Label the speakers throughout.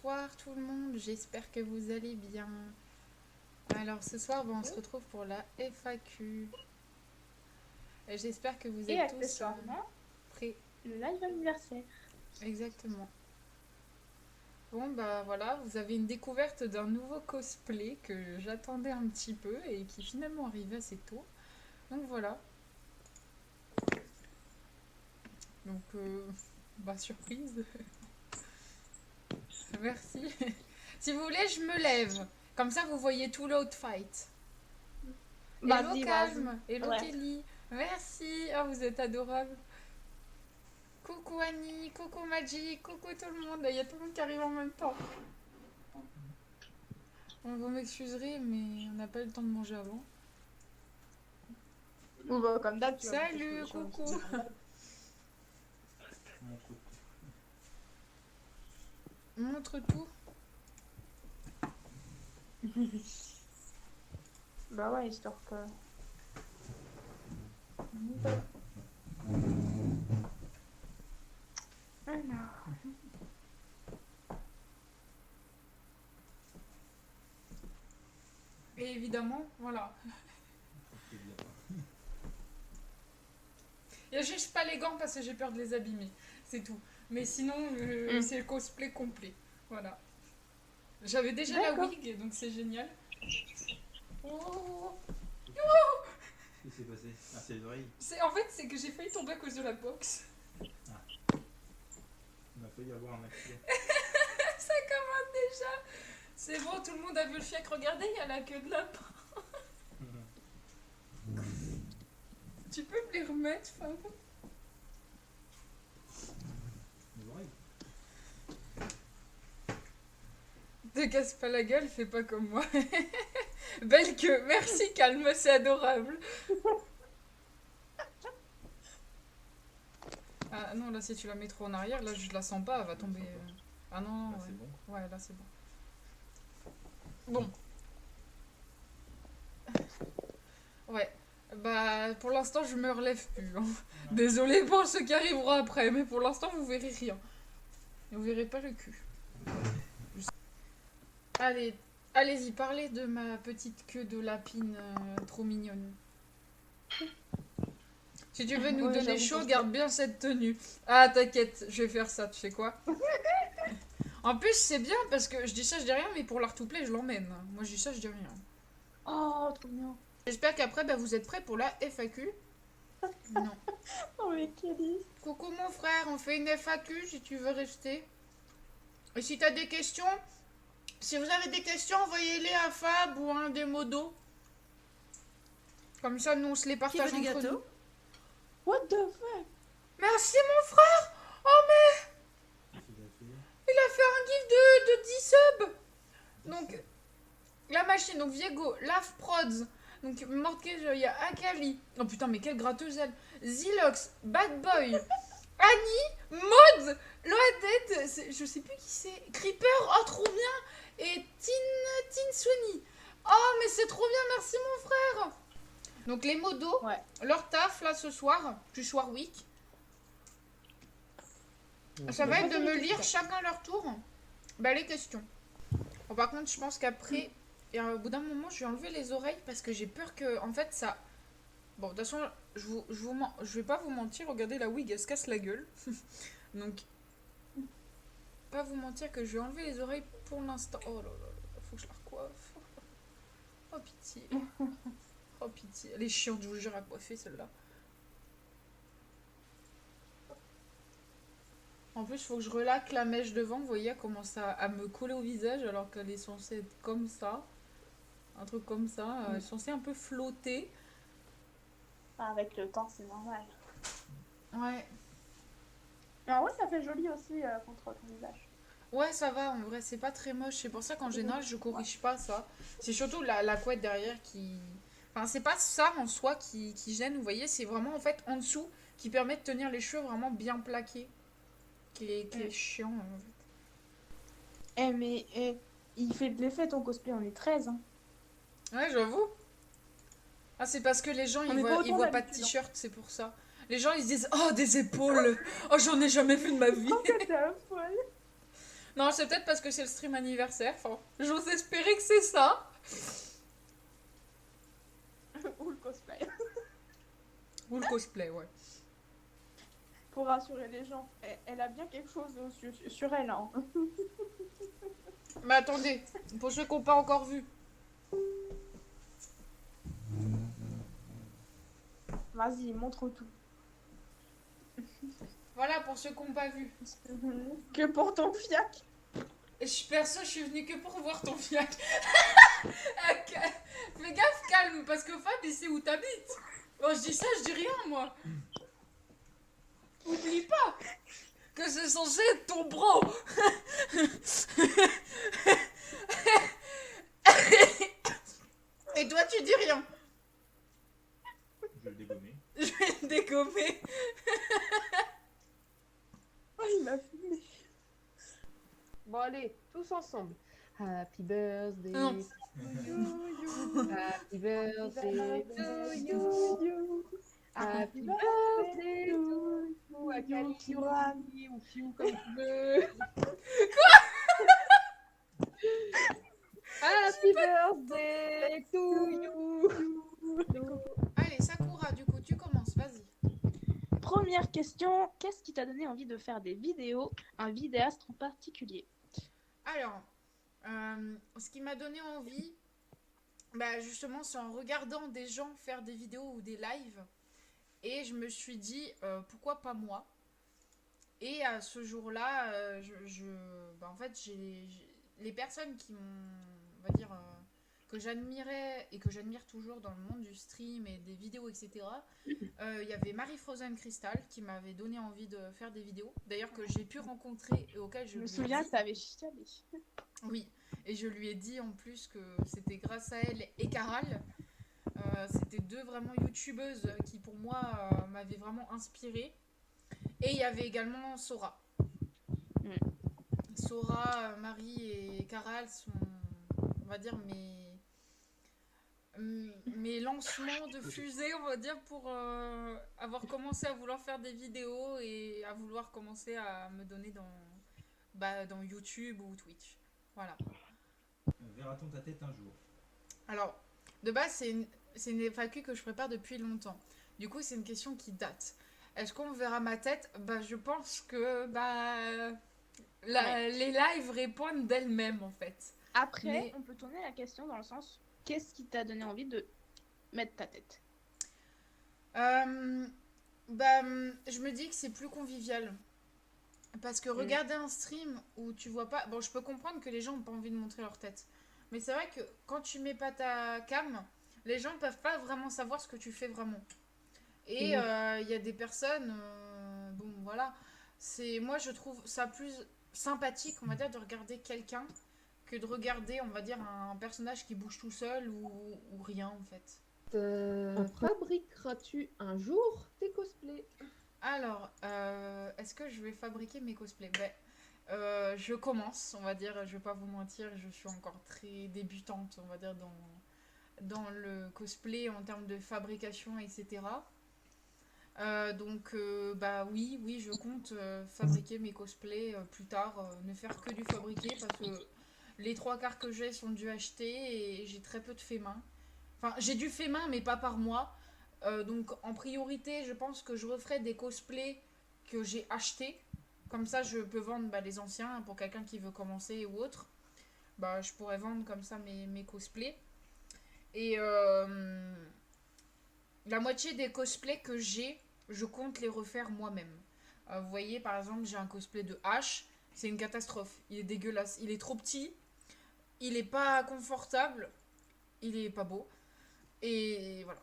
Speaker 1: bonsoir tout le monde, j'espère que vous allez bien. Alors ce soir, on se retrouve pour la FAQ. Et j'espère que vous
Speaker 2: Et
Speaker 1: êtes tous
Speaker 2: accessoirement,
Speaker 1: prêts.
Speaker 2: le live anniversaire.
Speaker 1: Exactement. Bon bah voilà, vous avez une découverte d'un nouveau cosplay que j'attendais un petit peu et qui finalement arrive assez tôt. Donc voilà. Donc bah surprise. Merci. Si vous voulez, je me lève. Comme ça, vous voyez tout l'outfit. Hello
Speaker 2: Vas-y, vas-y.
Speaker 1: Calme, hello
Speaker 2: Ouais.
Speaker 1: Kelly, merci, oh, vous êtes adorables. Coucou Annie, coucou Magic, coucou tout le monde, il y a tout le monde qui arrive en même temps. Bon, vous m'excuserez, mais on n'a pas eu le temps de manger avant.
Speaker 2: Ou bah, comme d'hab, tu vas bouffer tous
Speaker 1: Salut,
Speaker 2: les jours.
Speaker 1: coucou. Montre tout.
Speaker 2: Bah ouais, histoire que... Alors...
Speaker 1: Et évidemment, voilà. Il n'y a juste pas les gants parce que j'ai peur de les abîmer, c'est tout. Mais sinon, c'est le cosplay complet. Voilà. J'avais déjà la
Speaker 2: D'accord.
Speaker 1: wig, donc c'est génial. Oh.
Speaker 3: Qu'est-ce qui s'est passé? Ah, c'est les oreilles.
Speaker 1: En fait, c'est que j'ai failli tomber à cause de la boxe.
Speaker 3: On a failli avoir un accident.
Speaker 1: Ça commence déjà. C'est bon, tout le monde a vu le fiacre. Regardez, il y a la queue de lapin. Tu peux me les remettre, Fab?
Speaker 3: Les oreilles.
Speaker 1: Te casse pas la gueule, fais pas comme moi. Belle queue. Merci, Calme, c'est adorable. Ah non, là, si tu la mets trop en arrière, là, je la sens pas, elle va tomber. Ah non,
Speaker 3: Là,
Speaker 1: ouais.
Speaker 3: c'est bon.
Speaker 1: Ouais, là, c'est bon. Bon. Ouais. Bah, pour l'instant, je me relève plus. Hein. Désolée pour ceux qui arriveront après, mais pour l'instant, vous verrez rien. Et vous verrez pas le cul. Allez, allez-y, parlez de ma petite queue de lapine trop mignonne. Si tu veux nous
Speaker 2: Ouais,
Speaker 1: donner
Speaker 2: j'avoue
Speaker 1: chaud,
Speaker 2: que
Speaker 1: garde bien cette tenue. Ah, t'inquiète, je vais faire ça, tu sais quoi. En plus, c'est bien parce que je dis ça, je dis rien, mais pour l'art to play, je l'emmène. Moi, je dis ça, je dis rien.
Speaker 2: Oh, trop bien.
Speaker 1: J'espère qu'après, bah, vous êtes prêts pour la FAQ. Non.
Speaker 2: Oh, mais Kelly.
Speaker 1: Coucou mon frère, on fait une FAQ si tu veux rester. Et si t'as des questions, si vous avez des questions, envoyez-les à Fab ou à un des modos. Comme ça, nous, on se les partage
Speaker 4: Qui veut du
Speaker 1: entre
Speaker 4: gâteau?
Speaker 1: nous.
Speaker 2: What the fuck?
Speaker 1: Merci mon frère. Oh mais
Speaker 3: Qu'est-ce qu'il a fait?
Speaker 1: il a fait un gif de 10 subs. Donc la machine, donc Viego, Lave Prods, donc Mortgage, il y a Akali. Oh putain mais quelle gratteuse elle. Zilox, Bad Boy, Annie, Maud, Loaded, je sais plus qui c'est. Creeper, oh trop bien. Et Tin Sweeney. Oh mais c'est trop bien, merci mon frère. Donc les modos,
Speaker 2: Ouais.
Speaker 1: leur taf là ce soir, du soir week. Ça va être de me lire chacun leur tour bah, les questions. Bon, par contre, je pense qu'après, et au bout d'un moment, je vais enlever les oreilles parce que j'ai peur que, en fait, ça. Bon, de toute façon, je vais pas vous mentir, regardez la wig, elle se casse la gueule. Donc, pas vous mentir que je vais enlever les oreilles pour l'instant. Oh là là, faut que je la recoiffe. Oh pitié. Oh pitié. Elle est chiante, je vous jure, à coiffer celle-là. En plus, il faut que je relaque la mèche devant. Vous voyez, elle commence à me coller au visage alors qu'elle est censée être comme ça. Un truc comme ça. Elle est censée un peu flotter.
Speaker 2: Avec le temps, c'est normal.
Speaker 1: Ouais.
Speaker 2: Mais en vrai, ça fait joli aussi contre ton visage.
Speaker 1: Ouais, ça va. En vrai, c'est pas très moche. C'est pour ça qu'en général, je corrige pas ça. C'est surtout la couette derrière qui... Enfin, c'est pas ça en soi qui gêne. Vous voyez, c'est vraiment en fait en dessous qui permet de tenir les cheveux vraiment bien plaqués. Qui est chiant. En fait.
Speaker 2: Mais il fait de l'effet ton cosplay, on est 13. Hein.
Speaker 1: Ouais, j'avoue. Ah, c'est parce que les gens,
Speaker 2: On est pas
Speaker 1: ils
Speaker 2: autant
Speaker 1: voient pas de
Speaker 2: d'habitude,
Speaker 1: t-shirt, c'est pour ça. Les gens, ils se disent, oh, des épaules. Oh, j'en ai jamais vu de ma vie.
Speaker 2: Oh, que t'es un folle.
Speaker 1: Non, c'est peut-être parce que c'est le stream anniversaire. Enfin, j'ose espérer que c'est ça.
Speaker 2: Ou le cosplay.
Speaker 1: Ou le cosplay, ouais.
Speaker 2: Pour rassurer les gens. Elle a bien quelque chose sur elle. Hein.
Speaker 1: Mais attendez, pour ceux qui n'ont pas encore vu.
Speaker 2: Vas-y, montre tout.
Speaker 1: Voilà, pour ceux qui n'ont pas vu.
Speaker 2: Que pour ton fiac.
Speaker 1: Perso, je suis venue que pour voir ton fiac. Fais gaffe, calme, parce que Fab, il sait où t'habites. Bon, je dis ça, je dis rien, moi. Oublie pas que c'est censé être ton bro. Et toi, tu dis rien.
Speaker 3: Je vais le dégommer.
Speaker 1: Je vais le dégommer.
Speaker 2: Oh, il m'a fumé.
Speaker 4: Bon, allez, tous ensemble. Happy birthday
Speaker 1: Non.
Speaker 4: to you. Happy birthday to you. Happy birthday to you. Akali, Rami, ou Fiu, comme tu veux. Happy birthday to you.
Speaker 1: Allez, Sakura, du coup, tu commences, vas-y.
Speaker 2: Première question, qu'est-ce qui t'a donné envie de faire des vidéos, un vidéaste en particulier?
Speaker 1: Alors, ce qui m'a donné envie, bah justement, c'est en regardant des gens faire des vidéos ou des lives. Et je me suis dit, pourquoi pas moi? Et à ce jour-là, en fait, les personnes qui m'ont, on va dire, que j'admirais et que j'admire toujours dans le monde du stream et des vidéos, etc. Il y avait Marie Frozen Crystal qui m'avait donné envie de faire des vidéos. D'ailleurs, que j'ai pu rencontrer et auquel
Speaker 2: Je me souviens, ça avait chialé.
Speaker 1: Oui, et je lui ai dit en plus que c'était grâce à elle et Caral. C'était deux vraiment youtubeuses qui pour moi m'avaient vraiment inspirée. Et il y avait également Sora. Sora, Marie et Caral sont, on va dire, mes lancements de fusée, on va dire, pour avoir commencé à vouloir faire des vidéos et à vouloir commencer à me donner dans YouTube ou Twitch. Voilà.
Speaker 3: Verra-t-on ta tête un jour?
Speaker 1: Alors, de base, c'est une FAQ que je prépare depuis longtemps. Du coup, c'est une question qui date. Est-ce qu'on verra ma tête? Je pense que les lives répondent d'elles-mêmes, en fait.
Speaker 2: Après, on peut tourner la question dans le sens, qu'est-ce qui t'a donné envie de mettre ta tête?
Speaker 1: Je me dis que c'est plus convivial. Parce que regarder un stream où tu vois pas... Bon, je peux comprendre que les gens n'ont pas envie de montrer leur tête. Mais c'est vrai que quand tu mets pas ta cam, les gens peuvent pas vraiment savoir ce que tu fais vraiment. Et il y a des personnes... bon, voilà. Moi, je trouve ça plus sympathique, on va dire, de regarder quelqu'un que de regarder, on va dire, un personnage qui bouge tout seul ou rien, en fait.
Speaker 4: Fabriqueras-tu un jour tes cosplays?
Speaker 1: Alors, est-ce que je vais fabriquer mes cosplays? Je commence, on va dire, je vais pas vous mentir, je suis encore très débutante, on va dire, dans le cosplay en termes de fabrication, etc. Oui, je compte fabriquer mes cosplays plus tard, ne faire que du fabriquer parce que les 3/4 que j'ai sont du acheter et j'ai très peu de fait main. Enfin, j'ai du fait main, mais pas par mois. Donc en priorité, je pense que je referai des cosplays que j'ai achetés. Comme ça, je peux vendre les anciens pour quelqu'un qui veut commencer ou autre. Je pourrais vendre comme ça mes cosplays. Et la moitié des cosplays que j'ai, je compte les refaire moi-même. Vous voyez, par exemple, j'ai un cosplay de H. C'est une catastrophe. Il est dégueulasse. Il est trop petit. Il est pas confortable. Il est pas beau. Et voilà.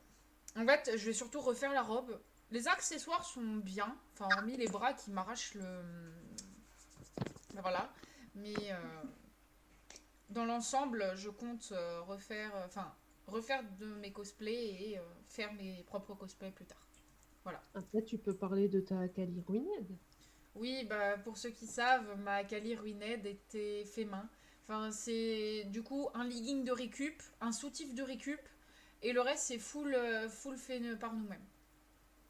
Speaker 1: En fait, je vais surtout refaire la robe. Les accessoires sont bien. Enfin, hormis les bras qui m'arrachent le... Voilà. Mais dans l'ensemble, je compte refaire de mes cosplays et faire mes propres cosplays plus tard. Voilà.
Speaker 4: Après, tu peux parler de ta Akali Ruined.
Speaker 1: Oui, pour ceux qui savent, ma Akali Ruined était fait main. Enfin, c'est du coup un legging de récup, un soutif de récup, et le reste c'est full fait par nous-mêmes.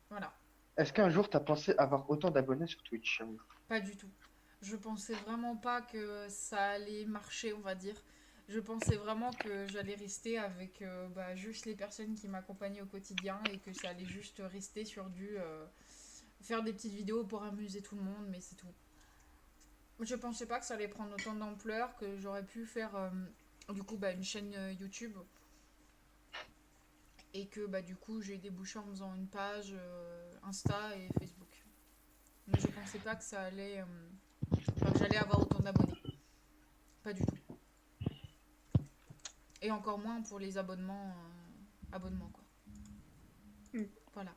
Speaker 1: Voilà.
Speaker 5: Est-ce qu'un jour t'as pensé avoir autant d'abonnés sur Twitch?
Speaker 1: Pas du tout. Je pensais vraiment pas que ça allait marcher, on va dire. Je pensais vraiment que j'allais rester avec juste les personnes qui m'accompagnaient au quotidien et que ça allait juste rester sur faire des petites vidéos pour amuser tout le monde, mais c'est tout. Je pensais pas que ça allait prendre autant d'ampleur, que j'aurais pu faire une chaîne YouTube et que du coup j'ai débouché en faisant une page Insta et Facebook. Mais je pensais pas que ça allait que j'allais avoir autant d'abonnés. Pas du tout. Et encore moins pour les abonnements quoi. Voilà.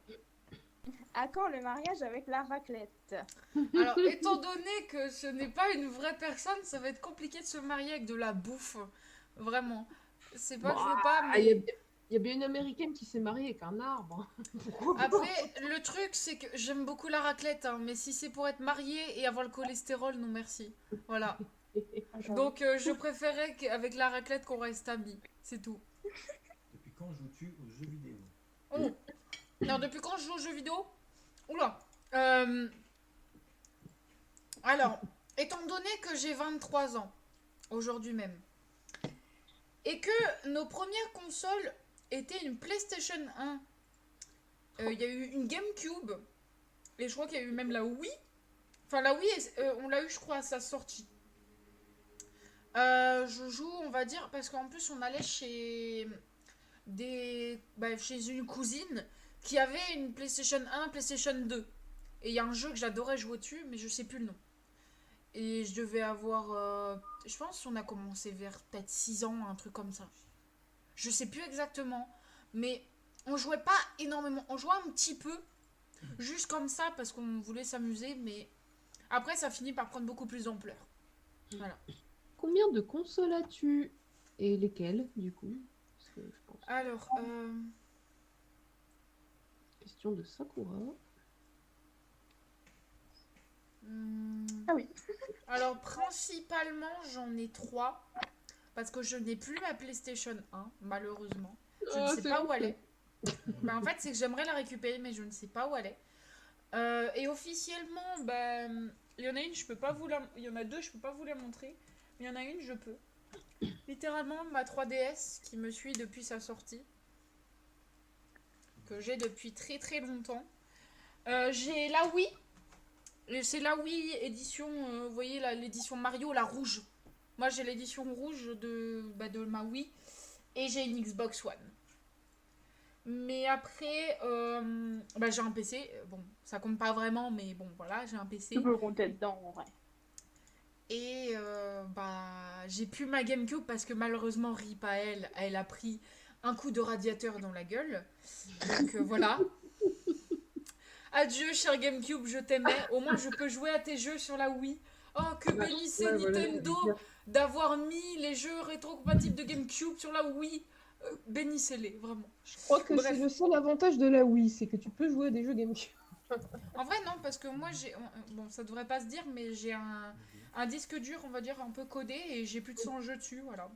Speaker 2: À quand le mariage avec la raclette?
Speaker 1: Alors, étant donné que ce n'est pas une vraie personne, ça va être compliqué de se marier avec de la bouffe. Vraiment. C'est pas que je veux pas,
Speaker 4: Il
Speaker 1: mais...
Speaker 4: y a bien une américaine qui s'est mariée avec un arbre. Pourquoi pas?
Speaker 1: Après, le truc, c'est que j'aime beaucoup la raclette, hein, mais si c'est pour être mariée et avoir le cholestérol, non merci. Voilà. Donc, je préférais qu'avec la raclette qu'on reste amis. C'est tout.
Speaker 3: Depuis quand joues-tu aux jeux vidéo?
Speaker 1: Oh. Non, depuis quand je joue aux jeux vidéo? Oula. Alors, étant donné que j'ai 23 ans, aujourd'hui même, et que nos premières consoles étaient une PlayStation 1, il y a eu une GameCube, et je crois qu'il y a eu même la Wii. Enfin, la Wii, on l'a eu, je crois, à sa sortie. Je joue, on va dire, parce qu'en plus, on allait chez chez une cousine qui avait une PlayStation 1, PlayStation 2. Et il y a un jeu que j'adorais jouer dessus, mais je sais plus le nom. Et je devais avoir... je pense qu'on a commencé vers peut-être 6 ans, un truc comme ça. Je sais plus exactement. Mais on jouait pas énormément. On jouait un petit peu. Juste comme ça, parce qu'on voulait s'amuser. Mais après, ça finit par prendre beaucoup plus d'ampleur. Voilà.
Speaker 4: Combien de consoles as-tu? Et lesquelles, du coup? Parce que je pense...
Speaker 1: Alors,
Speaker 4: Question de Sakura.
Speaker 2: Ah oui.
Speaker 1: Alors, principalement, j'en ai 3. Parce que je n'ai plus ma PlayStation 1, malheureusement. Je ne sais pas où elle est. En fait, c'est que j'aimerais la récupérer, mais je ne sais pas où elle est. Et officiellement, il y en a une, je peux pas vous la... Il y en a 2, je peux pas vous la montrer. Mais il y en a une, je peux. Littéralement, ma 3DS qui me suit depuis sa sortie. Que j'ai depuis très très longtemps. J'ai la Wii. C'est la Wii édition, vous voyez l'édition Mario, la rouge. Moi j'ai l'édition rouge de ma Wii. Et j'ai une Xbox One. Mais après, j'ai un PC. Bon, ça compte pas vraiment, mais bon, voilà, j'ai un PC.
Speaker 2: Tu peux compter dedans, en vrai.
Speaker 1: Et j'ai plus ma GameCube parce que malheureusement, RIP à elle a pris un coup de radiateur dans la gueule. Donc voilà. Adieu, cher GameCube, je t'aimais. Au moins, je peux jouer à tes jeux sur la Wii. Oh, que bénissez Nintendo d'avoir mis les jeux rétro-compatibles de GameCube sur la Wii. Bénissez-les, vraiment.
Speaker 4: Je crois que c'est le seul avantage de la Wii, c'est que tu peux jouer à des jeux GameCube.
Speaker 1: En vrai, non, parce que moi, j'ai... Bon, ça devrait pas se dire, mais j'ai un disque dur, on va dire, un peu codé, et j'ai plus de 100 jeux dessus, voilà.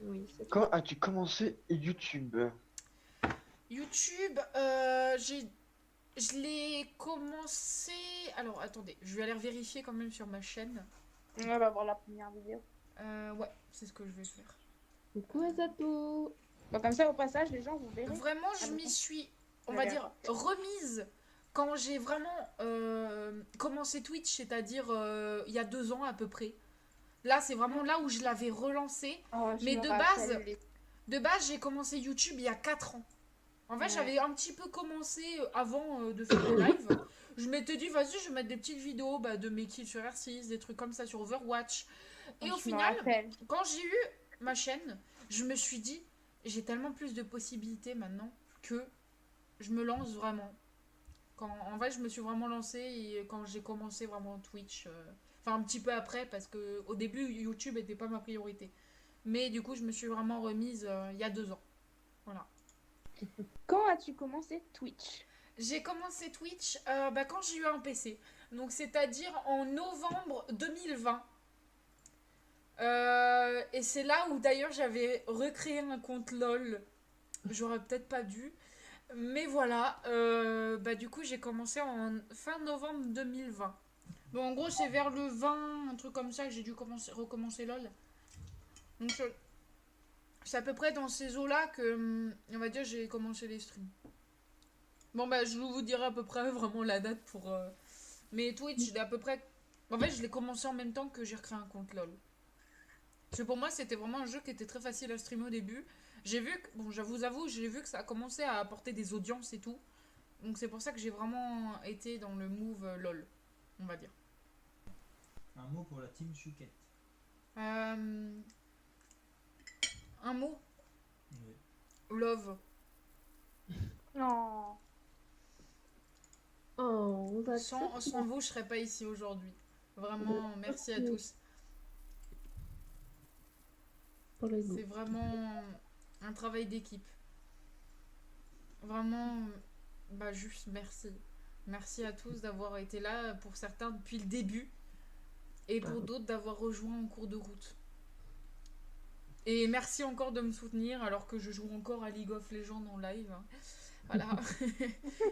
Speaker 4: Oui, c'est
Speaker 5: Quand as-tu commencé YouTube?
Speaker 1: YouTube, je l'ai commencé... Alors, attendez, je vais aller vérifier quand même sur ma chaîne.
Speaker 2: On va voir la première vidéo.
Speaker 1: Ouais, c'est ce que je vais faire.
Speaker 4: Coucou Azato.
Speaker 2: Donc, comme ça, au passage, les gens, vous verrez.
Speaker 1: Vraiment, je m'y suis, on va dire, remise quand j'ai vraiment commencé Twitch, c'est-à-dire il y a 2 ans à peu près. Là, c'est vraiment là où je l'avais relancé.
Speaker 2: Oh,
Speaker 1: Mais de base, j'ai commencé YouTube il y a 4 ans. En fait, j'avais un petit peu commencé avant de faire des lives. Je m'étais dit, vas-y, je vais mettre des petites vidéos de mes kills sur R6, des trucs comme ça sur Overwatch. Et au final, quand j'ai eu ma chaîne, je me suis dit, j'ai tellement plus de possibilités maintenant que je me lance vraiment. En vrai, je me suis vraiment lancée et quand j'ai commencé vraiment Twitch, enfin un petit peu après parce que au début YouTube n'était pas ma priorité. Mais du coup, je me suis vraiment remise il y a 2 ans. Voilà.
Speaker 2: Quand as-tu commencé Twitch?
Speaker 1: J'ai commencé Twitch quand j'ai eu un PC. Donc c'est-à-dire en novembre 2020. Et c'est là où d'ailleurs j'avais recréé un compte LOL. J'aurais peut-être pas dû. Mais voilà. Du coup j'ai commencé en fin novembre 2020. Bon, en gros, c'est vers le 20, un truc comme ça, que j'ai dû recommencer LOL. Donc, c'est à peu près dans ces eaux-là que, on va dire, j'ai commencé les streams. Bon, bah, je vous dirai à peu près vraiment la date pour... Mais Twitch, je l'ai à peu près... En fait, je l'ai commencé en même temps que j'ai recréé un compte LOL. Parce que pour moi, c'était vraiment un jeu qui était très facile à streamer au début. J'ai vu que... Bon, j'avoue, j'ai vu que ça a commencé à apporter des audiences et tout. Donc, c'est pour ça que j'ai vraiment été dans le move LOL, on va dire.
Speaker 3: Un mot pour la team Chouquette.
Speaker 1: Un mot?
Speaker 3: Oui.
Speaker 1: Love.
Speaker 2: Non.
Speaker 4: Oh, on
Speaker 1: Sans vous, je serais pas ici aujourd'hui. Vraiment, merci à tous. C'est vraiment un travail d'équipe. Vraiment, bah juste merci. Merci à tous d'avoir été là, pour certains depuis le début. Et pour d'autres d'avoir rejoint en cours de route. Et merci encore de me soutenir alors que je joue encore à League of Legends en live. Hein. Voilà.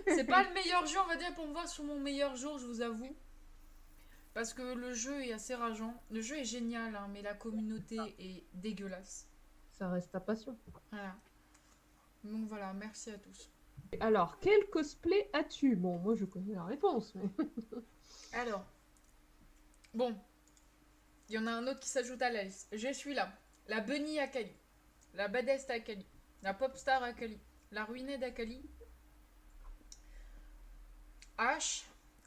Speaker 1: C'est pas le meilleur jeu, on va dire, pour me voir sur mon meilleur jour, je vous avoue. Parce que le jeu est assez rageant. Le jeu est génial, hein, mais la communauté est dégueulasse.
Speaker 4: Ça reste ta passion.
Speaker 1: Voilà. Donc voilà, merci à tous.
Speaker 4: Alors, quel cosplay as-tu? Bon, moi je connais la réponse, mais...
Speaker 1: Alors. Bon. Il y en a un autre qui s'ajoute à la liste. Je suis là. La Bunny Akali. La Badest Akali. La Popstar Akali. La Ruined Akali. Ash.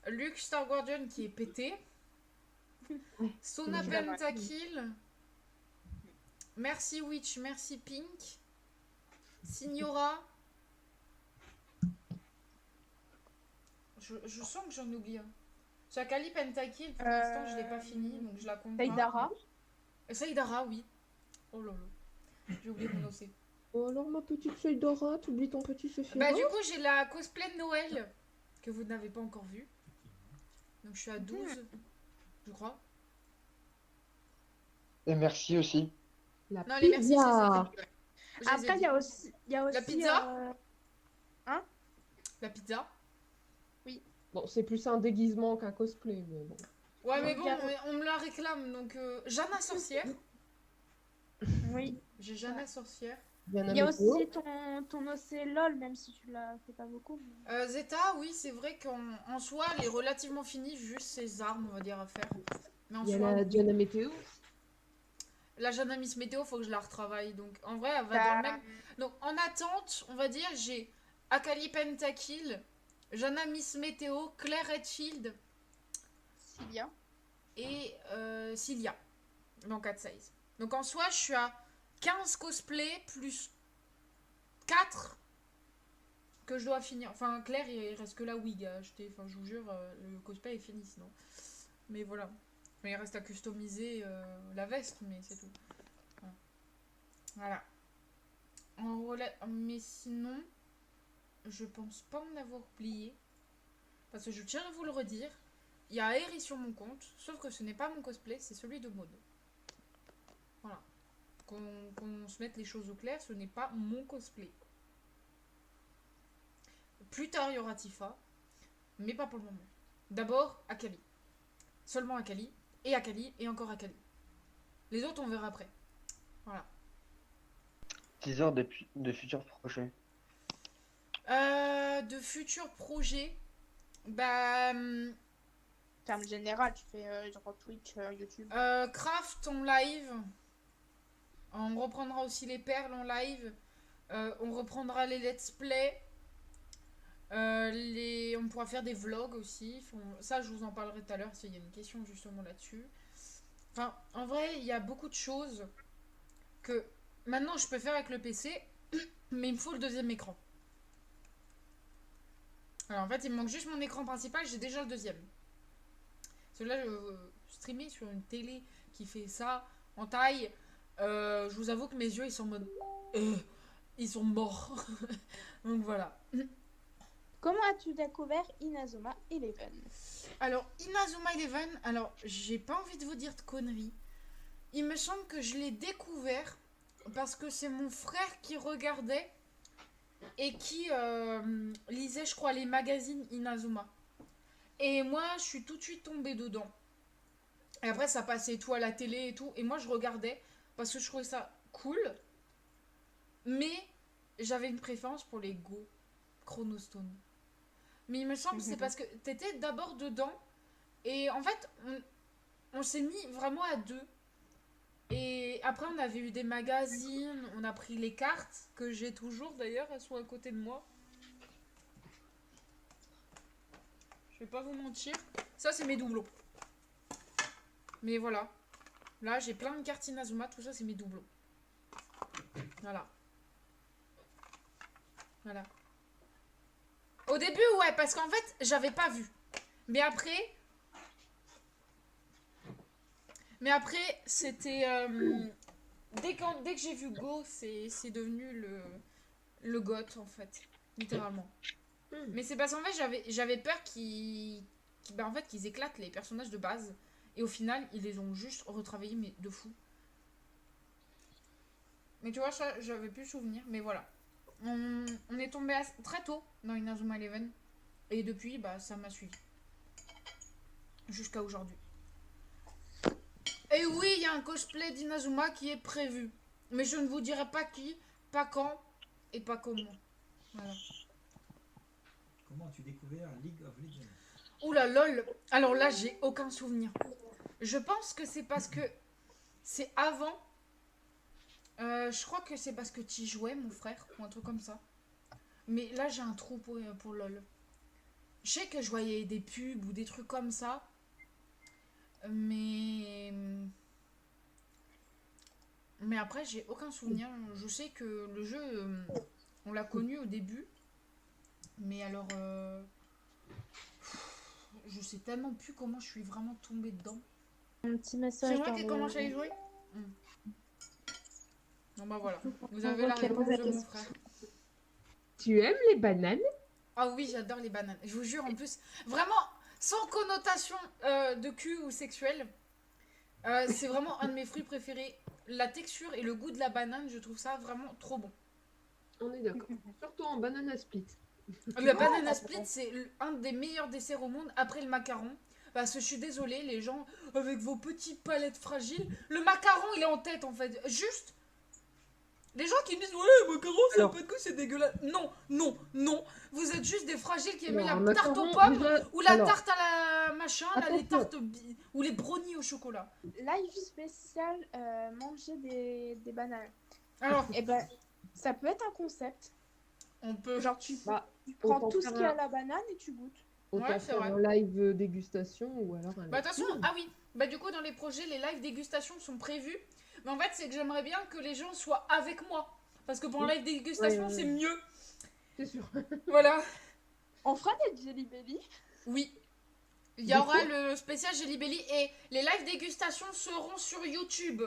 Speaker 1: Luke Star Guardian qui est pété. Sona Pentakill. Merci Witch, merci Pink. Signora. Je sens que j'en oublie un. Akali Pentakill, pour l'instant je l'ai pas fini, donc je la compte pas.
Speaker 2: Saïdara.
Speaker 1: Saïdara, oui. Oh là là. J'ai oublié mon OC.
Speaker 4: Oh, alors ma petite Saïdara, t'oublies ton petit Sephiroth?
Speaker 1: Bah du coup j'ai la cosplay de Noël que vous n'avez pas encore vue. Donc je suis à 12, je crois.
Speaker 5: Et merci aussi.
Speaker 4: La
Speaker 1: Non, les merci, c'est ça.
Speaker 4: pizza.
Speaker 1: Je les ai
Speaker 2: Après,
Speaker 1: dit.
Speaker 2: il y a aussi...
Speaker 1: La pizza
Speaker 2: Hein?
Speaker 1: La pizza.
Speaker 4: Bon, c'est plus un déguisement qu'un cosplay, mais bon.
Speaker 1: Ouais, mais bon,
Speaker 2: Regarde.
Speaker 1: on me la réclame, donc... Jeanne sorcière.
Speaker 2: Oui.
Speaker 1: J'ai Jeanne sorcière.
Speaker 4: Bien
Speaker 2: Il y a
Speaker 4: avec vous.
Speaker 2: aussi ton OC LOL, même si tu l'as fait pas beaucoup. Mais...
Speaker 1: Zeta, oui, c'est vrai qu'en soi, elle est relativement finie, juste ses armes, on va dire, à faire. Mais en
Speaker 4: Il y a
Speaker 1: soi,
Speaker 4: la Diana Météo.
Speaker 1: la Jeanne Miss Météo, faut que je la retravaille. Donc, en vrai, elle va dans le même... Donc, en attente, on va dire, j'ai Akali Pentakill, Jeanne Miss Météo, Claire Redfield
Speaker 2: Sylvia.
Speaker 1: et Cilia, dans 4-16. Donc, en soi, je suis à 15 cosplays plus 4 que je dois finir. Enfin, Claire, il reste que la wig à acheter. Enfin, je vous jure, le cosplay est fini sinon. Mais voilà. Mais il reste à customiser la veste, mais c'est tout. Voilà. Mais sinon, je pense pas en avoir oublié. Parce que je tiens à vous le redire. Il y a Aerie sur mon compte. Sauf que ce n'est pas mon cosplay, c'est celui de Maud. Voilà. Qu'on se mette les choses au clair, ce n'est pas mon cosplay. Plus tard, il y aura Tifa. Mais pas pour le moment. D'abord, Akali. Seulement Akali. Et Akali. Et encore Akali. Les autres, on verra après. Voilà.
Speaker 5: Teaser de futurs projets.
Speaker 1: De futurs projets. Bah...
Speaker 2: En termes général, tu fais genre Twitch, YouTube.
Speaker 1: Craft en live. On reprendra aussi les perles en live. On reprendra les let's play. On pourra faire des vlogs aussi. Ça, je vous en parlerai tout à l'heure s'il y a une question justement là-dessus. Enfin, en vrai, il y a beaucoup de choses que maintenant je peux faire avec le PC, mais il me faut le deuxième écran. Alors en fait, il me manque juste mon écran principal, j'ai déjà le deuxième. Celui-là, streamer sur une télé qui fait ça en taille, je vous avoue que mes yeux, ils sont en mode... ils sont morts. Donc voilà.
Speaker 2: Comment as-tu découvert Inazuma Eleven?
Speaker 1: Alors, Inazuma Eleven, alors, j'ai pas envie de vous dire de conneries. Il me semble que je l'ai découvert parce que c'est mon frère qui regardait et qui lisait, je crois, les magazines Inazuma. Et moi, je suis tout de suite tombée dedans. Et après, ça passait tout à la télé et tout. Et moi, je regardais parce que je trouvais ça cool. Mais j'avais une préférence pour les Go Chronostone. Mais il me semble que c'est parce que t'étais d'abord dedans. Et en fait, on s'est mis vraiment à deux. Et après, on avait eu des magazines. On a pris les cartes, que j'ai toujours d'ailleurs. Elles sont à côté de moi. Je vais pas vous mentir. Ça, c'est mes doublons. Mais voilà. Là, j'ai plein de cartes Inazuma. Tout ça, c'est mes doublons. Voilà. Voilà. Au début, ouais, parce qu'en fait, j'avais pas vu. Mais après... c'était... dès que j'ai vu Go, c'est devenu le GOAT, en fait. Littéralement. Mais c'est parce qu'en fait, j'avais peur en fait, qu'ils éclatent les personnages de base. Et au final, ils les ont juste retravaillés, mais de fou. Mais tu vois, ça, j'avais plus souvenir. Mais voilà. On est tombé très tôt dans Inazuma Eleven. Et depuis, bah, ça m'a suivi. Jusqu'à aujourd'hui. Et oui, il y a un cosplay d'Inazuma qui est prévu. Mais je ne vous dirai pas qui, pas quand et pas comment. Voilà.
Speaker 3: Comment as-tu découvert League of Legends?
Speaker 1: Oula lol. Alors là, j'ai aucun souvenir. Je pense que c'est parce que c'est avant. Je crois que c'est parce que tu y jouais, mon frère, ou un truc comme ça. Mais là, j'ai un trou pour LOL. Je sais que je voyais des pubs ou des trucs comme ça. Mais après, j'ai aucun souvenir. Je sais que le jeu, on l'a connu au début. Mais alors, je sais tellement plus comment je suis vraiment tombée dedans.
Speaker 2: Un petit
Speaker 1: C'est
Speaker 2: message
Speaker 1: moi
Speaker 2: dans
Speaker 1: qui ai
Speaker 2: le-
Speaker 1: commencé à y jouer. Non bah voilà, vous avez la
Speaker 2: voit qu'elle
Speaker 1: réponse
Speaker 2: pose la
Speaker 1: de mon
Speaker 2: question.
Speaker 1: frère.
Speaker 4: Tu aimes les bananes?
Speaker 1: Ah oui, j'adore les bananes. Je vous jure, en plus, vraiment, sans connotation de cul ou sexuelle, c'est vraiment un de mes fruits préférés. La texture et le goût de la banane, je trouve ça vraiment trop bon.
Speaker 4: On est d'accord. Surtout en banana split.
Speaker 1: Le banana split, c'est un des meilleurs desserts au monde après le macaron. Parce que je suis désolée, les gens, avec vos petites palettes fragiles, le macaron, il est en tête en fait. Juste, les gens qui me disent, ouais, le macaron, ça n'a
Speaker 4: Alors-
Speaker 1: pas de goût, c'est dégueulasse. Non, non, non. Vous êtes juste des fragiles qui aiment
Speaker 4: Alors,
Speaker 1: la
Speaker 4: un
Speaker 1: tarte aux
Speaker 4: macaron,
Speaker 1: pommes
Speaker 4: déjà-
Speaker 1: ou la
Speaker 4: alors,
Speaker 1: tarte à la machin, là, les
Speaker 4: attention.
Speaker 1: tartes ou les brownies au chocolat.
Speaker 2: Live spécial manger des bananes.
Speaker 1: Alors,
Speaker 2: Et ben, ça peut être un concept.
Speaker 1: on peut.
Speaker 2: Genre, tu
Speaker 4: Bah,
Speaker 2: prends
Speaker 4: autant
Speaker 2: tout ce
Speaker 4: faire
Speaker 2: qu'il y a
Speaker 4: un-
Speaker 2: à la banane et tu goûtes.
Speaker 4: autant
Speaker 1: Ouais, c'est
Speaker 4: faire
Speaker 1: vrai.
Speaker 4: un live dégustation ou alors un
Speaker 1: Bah, de toute façon,
Speaker 4: live.
Speaker 1: ah oui, bah, du coup, dans les projets, les live dégustation sont prévus. Mais en fait, c'est que j'aimerais bien que les gens soient avec moi. Parce que pour un
Speaker 4: Oui.
Speaker 1: live dégustation,
Speaker 4: Ouais, ouais,
Speaker 1: c'est
Speaker 4: ouais.
Speaker 1: mieux.
Speaker 4: C'est sûr.
Speaker 1: Voilà.
Speaker 2: On fera des Jelly Belly.
Speaker 1: Oui. Il y
Speaker 4: Des
Speaker 1: aura
Speaker 4: quoi
Speaker 1: le spécial Jelly Belly et les live dégustation seront sur YouTube.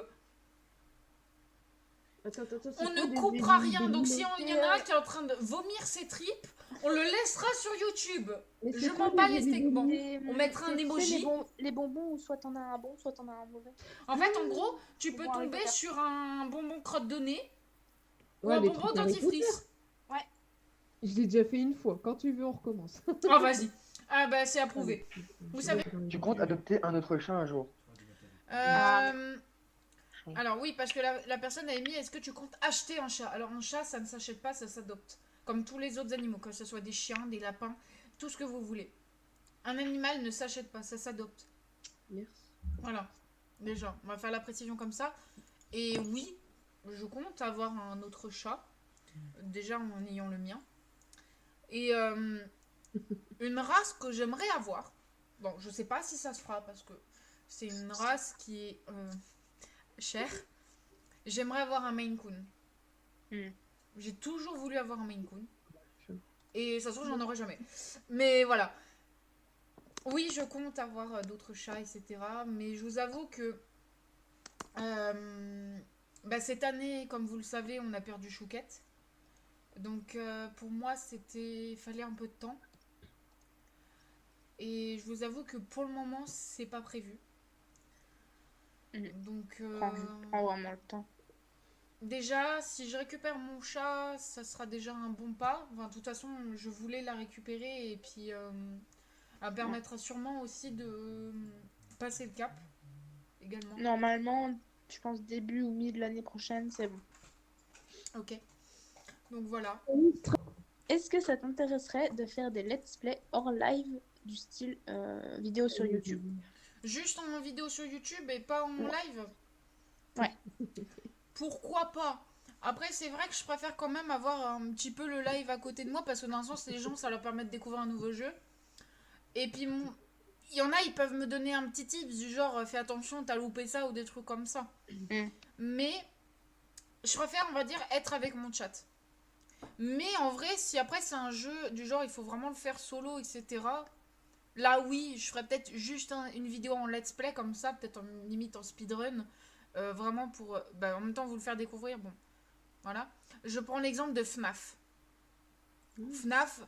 Speaker 4: Attends, c'est
Speaker 1: On
Speaker 4: quoi
Speaker 1: ne
Speaker 4: des
Speaker 1: coupera
Speaker 4: Jelly
Speaker 1: rien.
Speaker 4: Belly,
Speaker 1: Donc si
Speaker 4: là
Speaker 1: il y en a un qui est en train de vomir ses tripes, on le laissera sur YouTube.
Speaker 4: Mais c'est
Speaker 1: Je
Speaker 4: quoi
Speaker 1: m'en bats
Speaker 4: des
Speaker 1: les
Speaker 4: Jelly
Speaker 1: steaks.
Speaker 4: Belly
Speaker 1: Bon,
Speaker 2: Les-
Speaker 1: on mettra un
Speaker 2: tu sais,
Speaker 1: emoji.
Speaker 2: les bonbons, où soit t'en as un bon, soit t'en as un mauvais.
Speaker 1: En fait, en gros, tu peux
Speaker 2: Bonbon Harry
Speaker 1: tomber
Speaker 2: Potter.
Speaker 1: sur un bonbon crotte de nez ou
Speaker 4: Ouais,
Speaker 1: un
Speaker 4: les
Speaker 1: bonbon
Speaker 4: trucs Harry
Speaker 1: dentifrice.
Speaker 4: Je l'ai déjà fait une fois. Quand tu veux, on recommence.
Speaker 1: Oh, vas-y. Ah bah, c'est approuvé. Vous savez-
Speaker 5: Tu comptes adopter un autre chat un jour?
Speaker 1: Alors oui, parce que la personne a mis, est-ce que tu comptes acheter un chat? Alors un chat, ça ne s'achète pas, ça s'adopte. Comme tous les autres animaux, que ce soit des chiens, des lapins, tout ce que vous voulez. Un animal ne s'achète pas, ça s'adopte.
Speaker 4: Merci.
Speaker 1: Voilà. Déjà, on va faire la précision comme ça. Et oui, je compte avoir un autre chat. Déjà en ayant le mien. Et une race que j'aimerais avoir. Bon, je sais pas si ça se fera parce que c'est une race qui est chère. J'aimerais avoir un Maine Coon. J'ai toujours voulu avoir un Maine Coon. Et ça se trouve, j'en aurai jamais. Mais voilà. Oui, je compte avoir d'autres chats, etc. Mais je vous avoue que bah, cette année, comme vous le savez, on a perdu Chouquette. Donc pour moi, fallait un peu de temps. Et je vous avoue que pour le moment, c'est pas prévu. Donc
Speaker 2: Prends vraiment le temps.
Speaker 1: déjà, si je récupère mon chat, ça sera déjà un bon pas. Enfin, de toute façon, je voulais la récupérer et puis Ça permettra sûrement aussi de passer le cap également.
Speaker 2: Normalement, je pense début ou mi de l'année prochaine, c'est bon.
Speaker 1: Ok. Donc voilà.
Speaker 2: Est-ce que ça t'intéresserait de faire des let's play hors live du style vidéo sur YouTube?
Speaker 1: Juste en vidéo sur YouTube et pas en
Speaker 2: Ouais.
Speaker 1: live?
Speaker 2: Ouais.
Speaker 1: Pourquoi pas? Après, c'est vrai que je préfère quand même avoir un petit peu le live à côté de moi parce que dans un sens, les gens, ça leur permet de découvrir un nouveau jeu. Et puis, il y en a, ils peuvent me donner un petit tip du genre fais attention, t'as loupé ça ou des trucs comme ça.
Speaker 2: Mm.
Speaker 1: Mais je préfère, on va dire, être avec mon chat. Mais en vrai, si après c'est un jeu du genre il faut vraiment le faire solo, etc. Là, oui, je ferais peut-être juste une vidéo en let's play comme ça, peut-être en limite en speedrun. Vraiment pour en même temps vous le faire découvrir. Bon, voilà. Je prends l'exemple de FNAF. FNAF,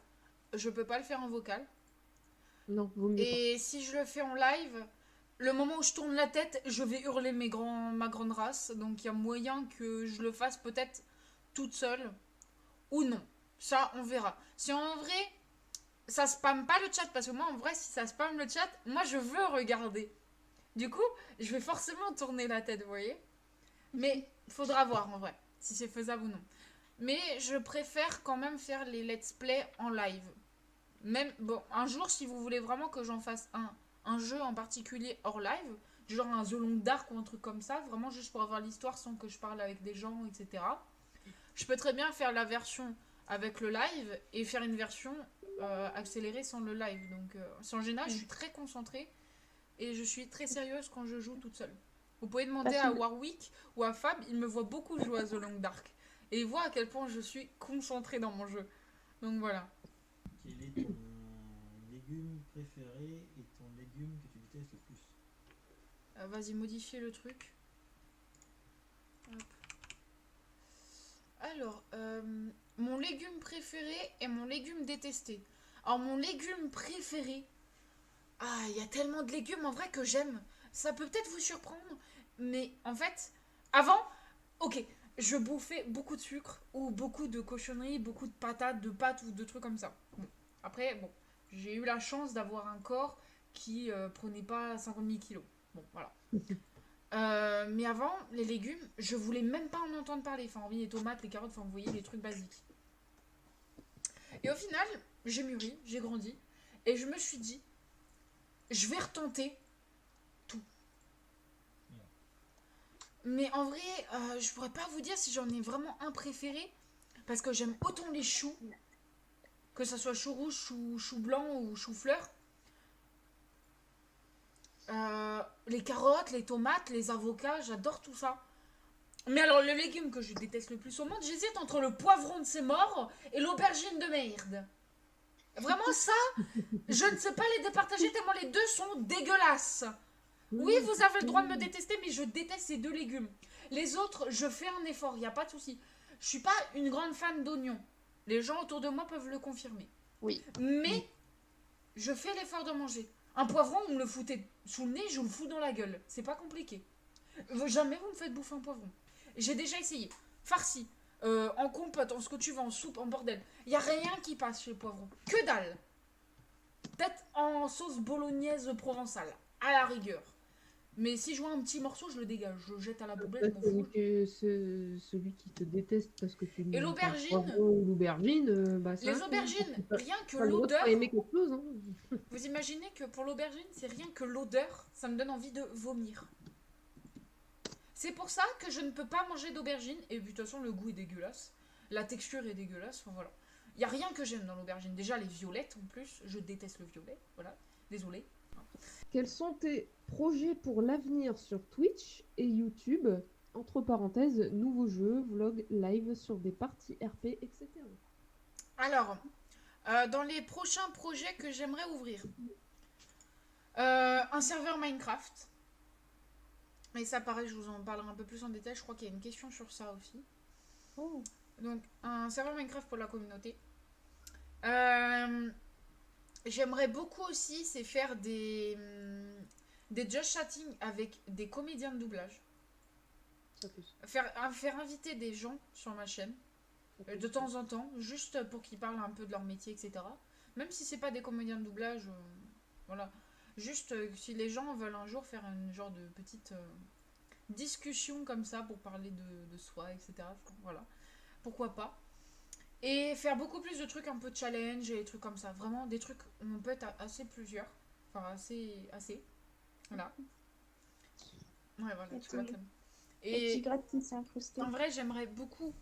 Speaker 1: je peux pas le faire en vocal.
Speaker 4: Non, vaut mieux pas.
Speaker 1: Et si je le fais en live, le moment où je tourne la tête, je vais hurler ma grande race. Donc il y a moyen que je le fasse peut-être toute seule ou non. Ça, on verra. Si en vrai, ça spamme pas le chat, parce que moi, en vrai, si ça spamme le chat, moi, je veux regarder. Du coup, je vais forcément tourner la tête, vous voyez. Mais il faudra voir, en vrai, si c'est faisable ou non. Mais je préfère quand même faire les let's play en live. Même, bon, un jour, si vous voulez vraiment que j'en fasse un jeu en particulier hors live, du genre un The Long Dark ou un truc comme ça, vraiment juste pour avoir l'histoire sans que je parle avec des gens, etc. Je peux très bien faire la version avec le live et faire une version accélérée sans le live. Donc, en général, je suis très concentrée et je suis très sérieuse quand je joue toute seule. Vous pouvez demander à Warwick ou à Fab, il me voit beaucoup jouer à The Long Dark. Et il voit à quel point je suis concentrée dans mon jeu. Donc voilà.
Speaker 3: Quel est ton légume préféré et ton légume que tu détestes le plus?
Speaker 1: Vas-y, modifier le truc. Hop. Alors, mon légume préféré et mon légume détesté. Alors, mon légume préféré... Ah, il y a tellement de légumes en vrai que j'aime. Ça peut peut-être vous surprendre, mais en fait, avant, ok, je bouffais beaucoup de sucre ou beaucoup de cochonneries, beaucoup de patates, de pâtes ou de trucs comme ça. Bon. Après, bon, j'ai eu la chance d'avoir un corps qui prenait pas 50 000 kilos. Bon, voilà. Mais avant, les légumes, je voulais même pas en entendre parler. Enfin, oui, les tomates, les carottes, enfin, vous voyez, les trucs basiques. Et au final, j'ai mûri, j'ai grandi, et je me suis dit, je vais retenter tout. Mais en vrai, je pourrais pas vous dire si j'en ai vraiment un préféré, parce que j'aime autant les choux, que ça soit chou rouge, chou blanc ou chou fleur. Les carottes, les tomates, les avocats, j'adore tout ça. Mais alors, le légume que je déteste le plus au monde, j'hésite entre le poivron de ses morts et l'aubergine de merde. Vraiment, ça, je ne sais pas les départager tellement les deux sont dégueulasses. Oui, vous avez le droit de me détester, mais je déteste ces deux légumes. Les autres, je fais un effort, il n'y a pas de souci. Je suis pas une grande fan d'oignons. Les gens autour de moi peuvent le confirmer.
Speaker 2: Oui.
Speaker 1: Mais, je fais l'effort de manger. Un poivron, vous me le foutez sous le nez, je vous le fous dans la gueule. C'est pas compliqué. Jamais vous me faites bouffer un poivron. J'ai déjà essayé. Farci, en compote, en ce que tu veux, en soupe, en bordel. Il n'y a rien qui passe chez le poivron. Que dalle. Peut-être en sauce bolognaise provençale, à la rigueur. Mais si je vois un petit morceau, je le dégage. Je le jette à la poubelle, je m'en fous.
Speaker 4: Celui qui te déteste parce que tu
Speaker 1: Et l'aubergine,
Speaker 4: l'aubergine, bah ça.
Speaker 1: les aubergines, rien que
Speaker 4: Pas le droit de
Speaker 1: l'odeur.
Speaker 4: pas aimer quelque chose, hein.
Speaker 1: Vous imaginez que pour l'aubergine, c'est rien que l'odeur, ça me donne envie de vomir. C'est pour ça que je ne peux pas manger d'aubergine. Et puis de toute façon, le goût est dégueulasse. La texture est dégueulasse. Enfin voilà. Il n'y a rien que j'aime dans l'aubergine. Déjà, les violettes en plus. Je déteste le violet. Voilà. Désolée.
Speaker 4: Quels sont tes projets pour l'avenir sur Twitch et YouTube? Entre parenthèses, nouveaux jeux, vlogs, live sur des parties RP, etc.
Speaker 1: Alors, dans les prochains projets que j'aimerais ouvrir, un serveur Minecraft. Et ça, pareil, je vous en parlerai un peu plus en détail. Je crois qu'il y a une question sur ça aussi.
Speaker 2: Oh.
Speaker 1: Donc, un serveur Minecraft pour la communauté. J'aimerais beaucoup aussi, c'est faire des just chatting avec des comédiens de doublage.
Speaker 4: Ça plus.
Speaker 1: Faire inviter des gens sur ma chaîne de temps en temps, juste pour qu'ils parlent un peu de leur métier, etc. Même si c'est pas des comédiens de doublage, Voilà. Juste si les gens veulent un jour faire une genre de petite discussion comme ça pour parler de soi, etc. Enfin, voilà. Pourquoi pas. Et faire beaucoup plus de trucs un peu challenge et des trucs comme ça. Vraiment des trucs où on peut être assez plusieurs. Enfin, assez. Voilà. Ouais, voilà,
Speaker 2: Et
Speaker 1: tu vois.
Speaker 2: tout.
Speaker 1: Comme...
Speaker 2: Les petits
Speaker 1: Et
Speaker 2: gratis incrustés.
Speaker 1: en vrai, j'aimerais beaucoup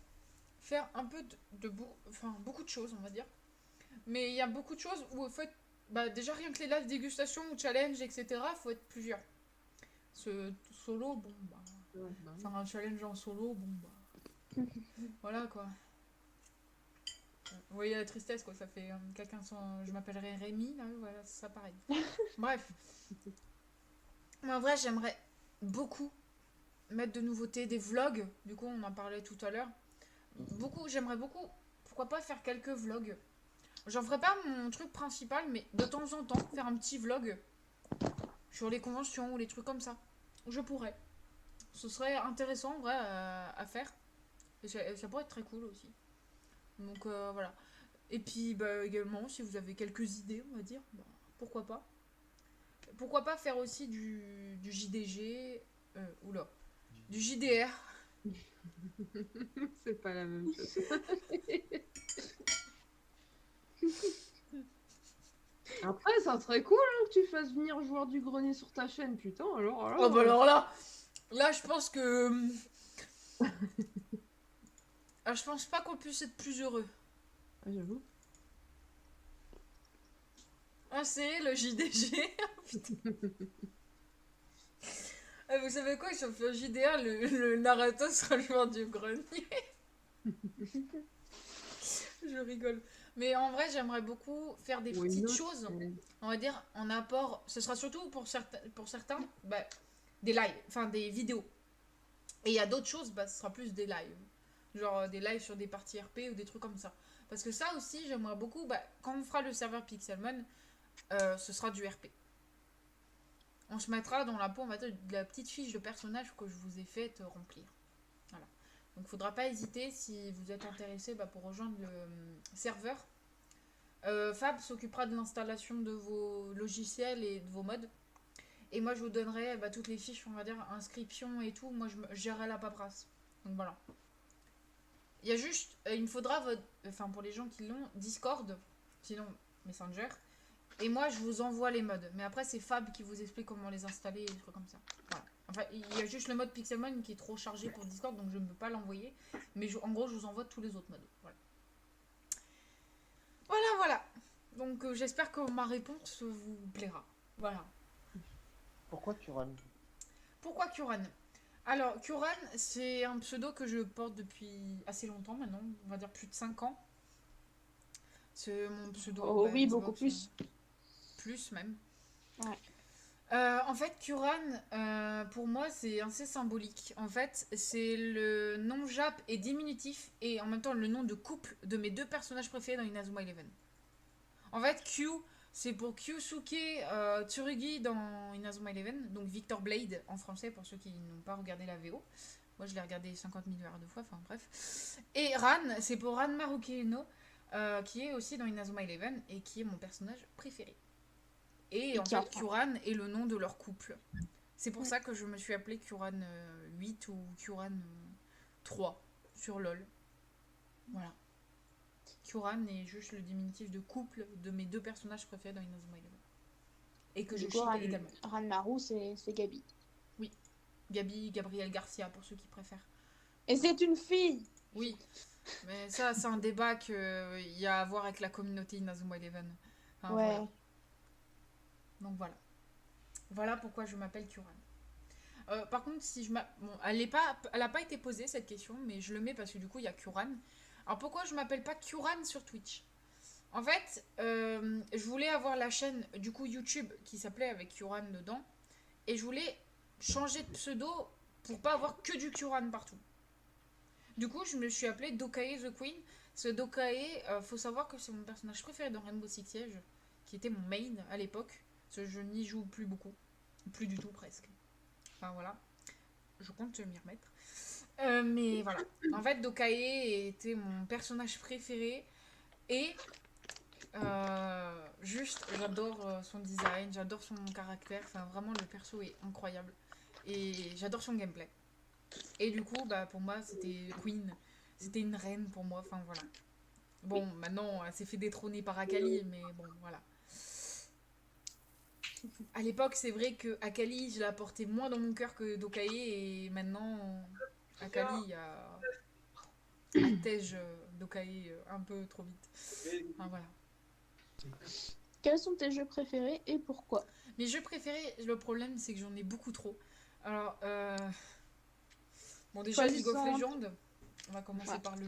Speaker 1: faire un peu enfin, beaucoup de choses, on va dire. Mais il y a beaucoup de choses où, en fait, bah, déjà rien que les lives dégustation ou challenge, etc., faut être plusieurs. Ce solo, bon, bah.
Speaker 4: Ouais, bah oui.
Speaker 1: Faire un challenge en solo, bon, bah. Voilà, quoi. Vous voyez la tristesse, quoi. Ça fait quelqu'un sans. Je m'appellerai Rémi, là, voilà, c'est ça pareil. Bref. Mais en vrai, j'aimerais beaucoup mettre de nouveautés, des vlogs. Du coup, on en parlait tout à l'heure. J'aimerais beaucoup. Pourquoi pas faire quelques vlogs. J'en ferai pas mon truc principal, mais de temps en temps, faire un petit vlog sur les conventions ou les trucs comme ça. Je pourrais. Ce serait intéressant, en vrai, à faire. Et ça pourrait être très cool aussi. Donc voilà. Et puis bah, également, si vous avez quelques idées, on va dire, bah, pourquoi pas. Pourquoi pas faire aussi du JDG. Oula. Du JDR.
Speaker 4: C'est pas la même chose. Après, ça serait cool hein, que tu fasses venir joueur du grenier sur ta chaîne, putain.
Speaker 1: Oh bah alors là. Là, je pense que. Ah, je pense pas qu'on puisse être plus heureux.
Speaker 4: Ah, j'avoue.
Speaker 1: Ah, c'est le JDG. Putain. Ah, vous savez quoi, si on fait un JDR, le Naruto sera le joueur du grenier. Je rigole. Mais en vrai, j'aimerais beaucoup faire des
Speaker 4: Ou une
Speaker 1: petites
Speaker 4: autre,
Speaker 1: choses,
Speaker 4: mais-
Speaker 1: on va dire, en apport. Ce sera surtout pour certains bah, des lives, enfin des vidéos. Et il y a d'autres choses, bah, ce sera plus des lives. Genre des lives sur des parties RP ou des trucs comme ça. Parce que ça aussi, j'aimerais beaucoup, bah, quand on fera le serveur Pixelmon, ce sera du RP. On se mettra dans la peau, on va dire, de la petite fiche de personnage que je vous ai fait remplir. Voilà. Donc il faudra pas hésiter si vous êtes intéressé bah, pour rejoindre le serveur. Fab s'occupera de l'installation de vos logiciels et de vos mods. Et moi je vous donnerai bah, toutes les fiches, on va dire, inscription et tout. Moi je gérerai la paperasse. Donc voilà. Il y a juste, il me faudra, enfin pour les gens qui l'ont, Discord, sinon Messenger. Et moi, je vous envoie les modes. Mais après, c'est Fab qui vous explique comment les installer et des trucs comme ça. Voilà. Enfin, il y a juste le mode Pixelmon qui est trop chargé pour Discord, donc je ne peux pas l'envoyer. Mais en gros, je vous envoie tous les autres modes. Voilà. Voilà. Donc, j'espère que ma réponse vous plaira. Voilà.
Speaker 5: Pourquoi Kuran?
Speaker 1: Pourquoi Kuran? Alors, Kuran, c'est un pseudo que je porte depuis assez longtemps maintenant. On va dire plus de 5 ans. C'est mon pseudo.
Speaker 2: Oh
Speaker 1: bah,
Speaker 2: oui,
Speaker 1: Xbox,
Speaker 2: beaucoup plus.
Speaker 1: Plus même.
Speaker 2: Ouais.
Speaker 1: En fait, Kuran, pour moi, c'est assez symbolique. En fait, c'est le nom Jap et diminutif et en même temps le nom de couple de mes deux personnages préférés dans Inazuma Eleven. En fait, Q, c'est pour Kyusuke Tsurugi dans Inazuma Eleven, donc Victor Blade en français pour ceux qui n'ont pas regardé la VO. Moi, je l'ai regardé 50 milliards de fois, enfin bref. Et Ran, c'est pour Ran Marukino, qui est aussi dans Inazuma Eleven et qui est mon personnage préféré. Et en
Speaker 2: qui
Speaker 1: fait,
Speaker 2: enfin.
Speaker 1: Kuran est le nom de leur couple. C'est pour ça que je me suis appelée Kuran 8 ou Kuran 3 sur LoL. Voilà. Kuran est juste le diminutif de couple de mes deux personnages préférés dans Inazuma Eleven. Et que je
Speaker 2: Du coup,
Speaker 1: ship également.
Speaker 2: Ranmaru, c'est Gabi.
Speaker 1: Gabi, Gabriel Garcia pour ceux qui préfèrent.
Speaker 2: Et c'est une fille.
Speaker 1: Oui, mais ça, c'est un débat qu'il y a à voir avec la communauté Inazuma Eleven. Enfin,
Speaker 2: Ouais.
Speaker 1: voilà. Donc voilà. Voilà pourquoi je m'appelle Kuran. Par contre, si je bon, elle a pas été posée cette question, mais je le mets parce que du coup il y a Kuran. Alors pourquoi je m'appelle pas Kuran sur Twitch? En fait, je voulais avoir la chaîne du coup YouTube qui s'appelait avec Kuran dedans, et je voulais changer de pseudo pour pas avoir que du Kuran partout. Du coup, je me suis appelée Dokae the Queen. Ce Dokae, faut savoir que c'est mon personnage préféré dans Rainbow Six Siege, qui était mon main à l'époque. Parce que je n'y joue plus beaucoup. Plus du tout, presque. Enfin, voilà. Je compte m'y remettre. Mais voilà. En fait, Dokae était mon personnage préféré. Et Juste, j'adore son design, j'adore son caractère. Enfin, vraiment, le perso est incroyable. Et j'adore son gameplay. Et du coup, bah, pour moi, c'était Queen. C'était une reine pour moi. Enfin, voilà. Bon, maintenant, elle s'est fait détrôner par Akali, mais bon, voilà. À l'époque, c'est vrai que Akali, je la portais moins dans mon cœur que Dokae, et maintenant, Akali attège Dokae un peu trop vite. Enfin, voilà.
Speaker 2: Quels sont tes jeux préférés et pourquoi?
Speaker 1: Mes jeux préférés, le problème, c'est que j'en ai beaucoup trop. Alors, bon, déjà, League of
Speaker 2: Choisissons.
Speaker 1: Legends. On va commencer
Speaker 2: Ouais.
Speaker 1: par le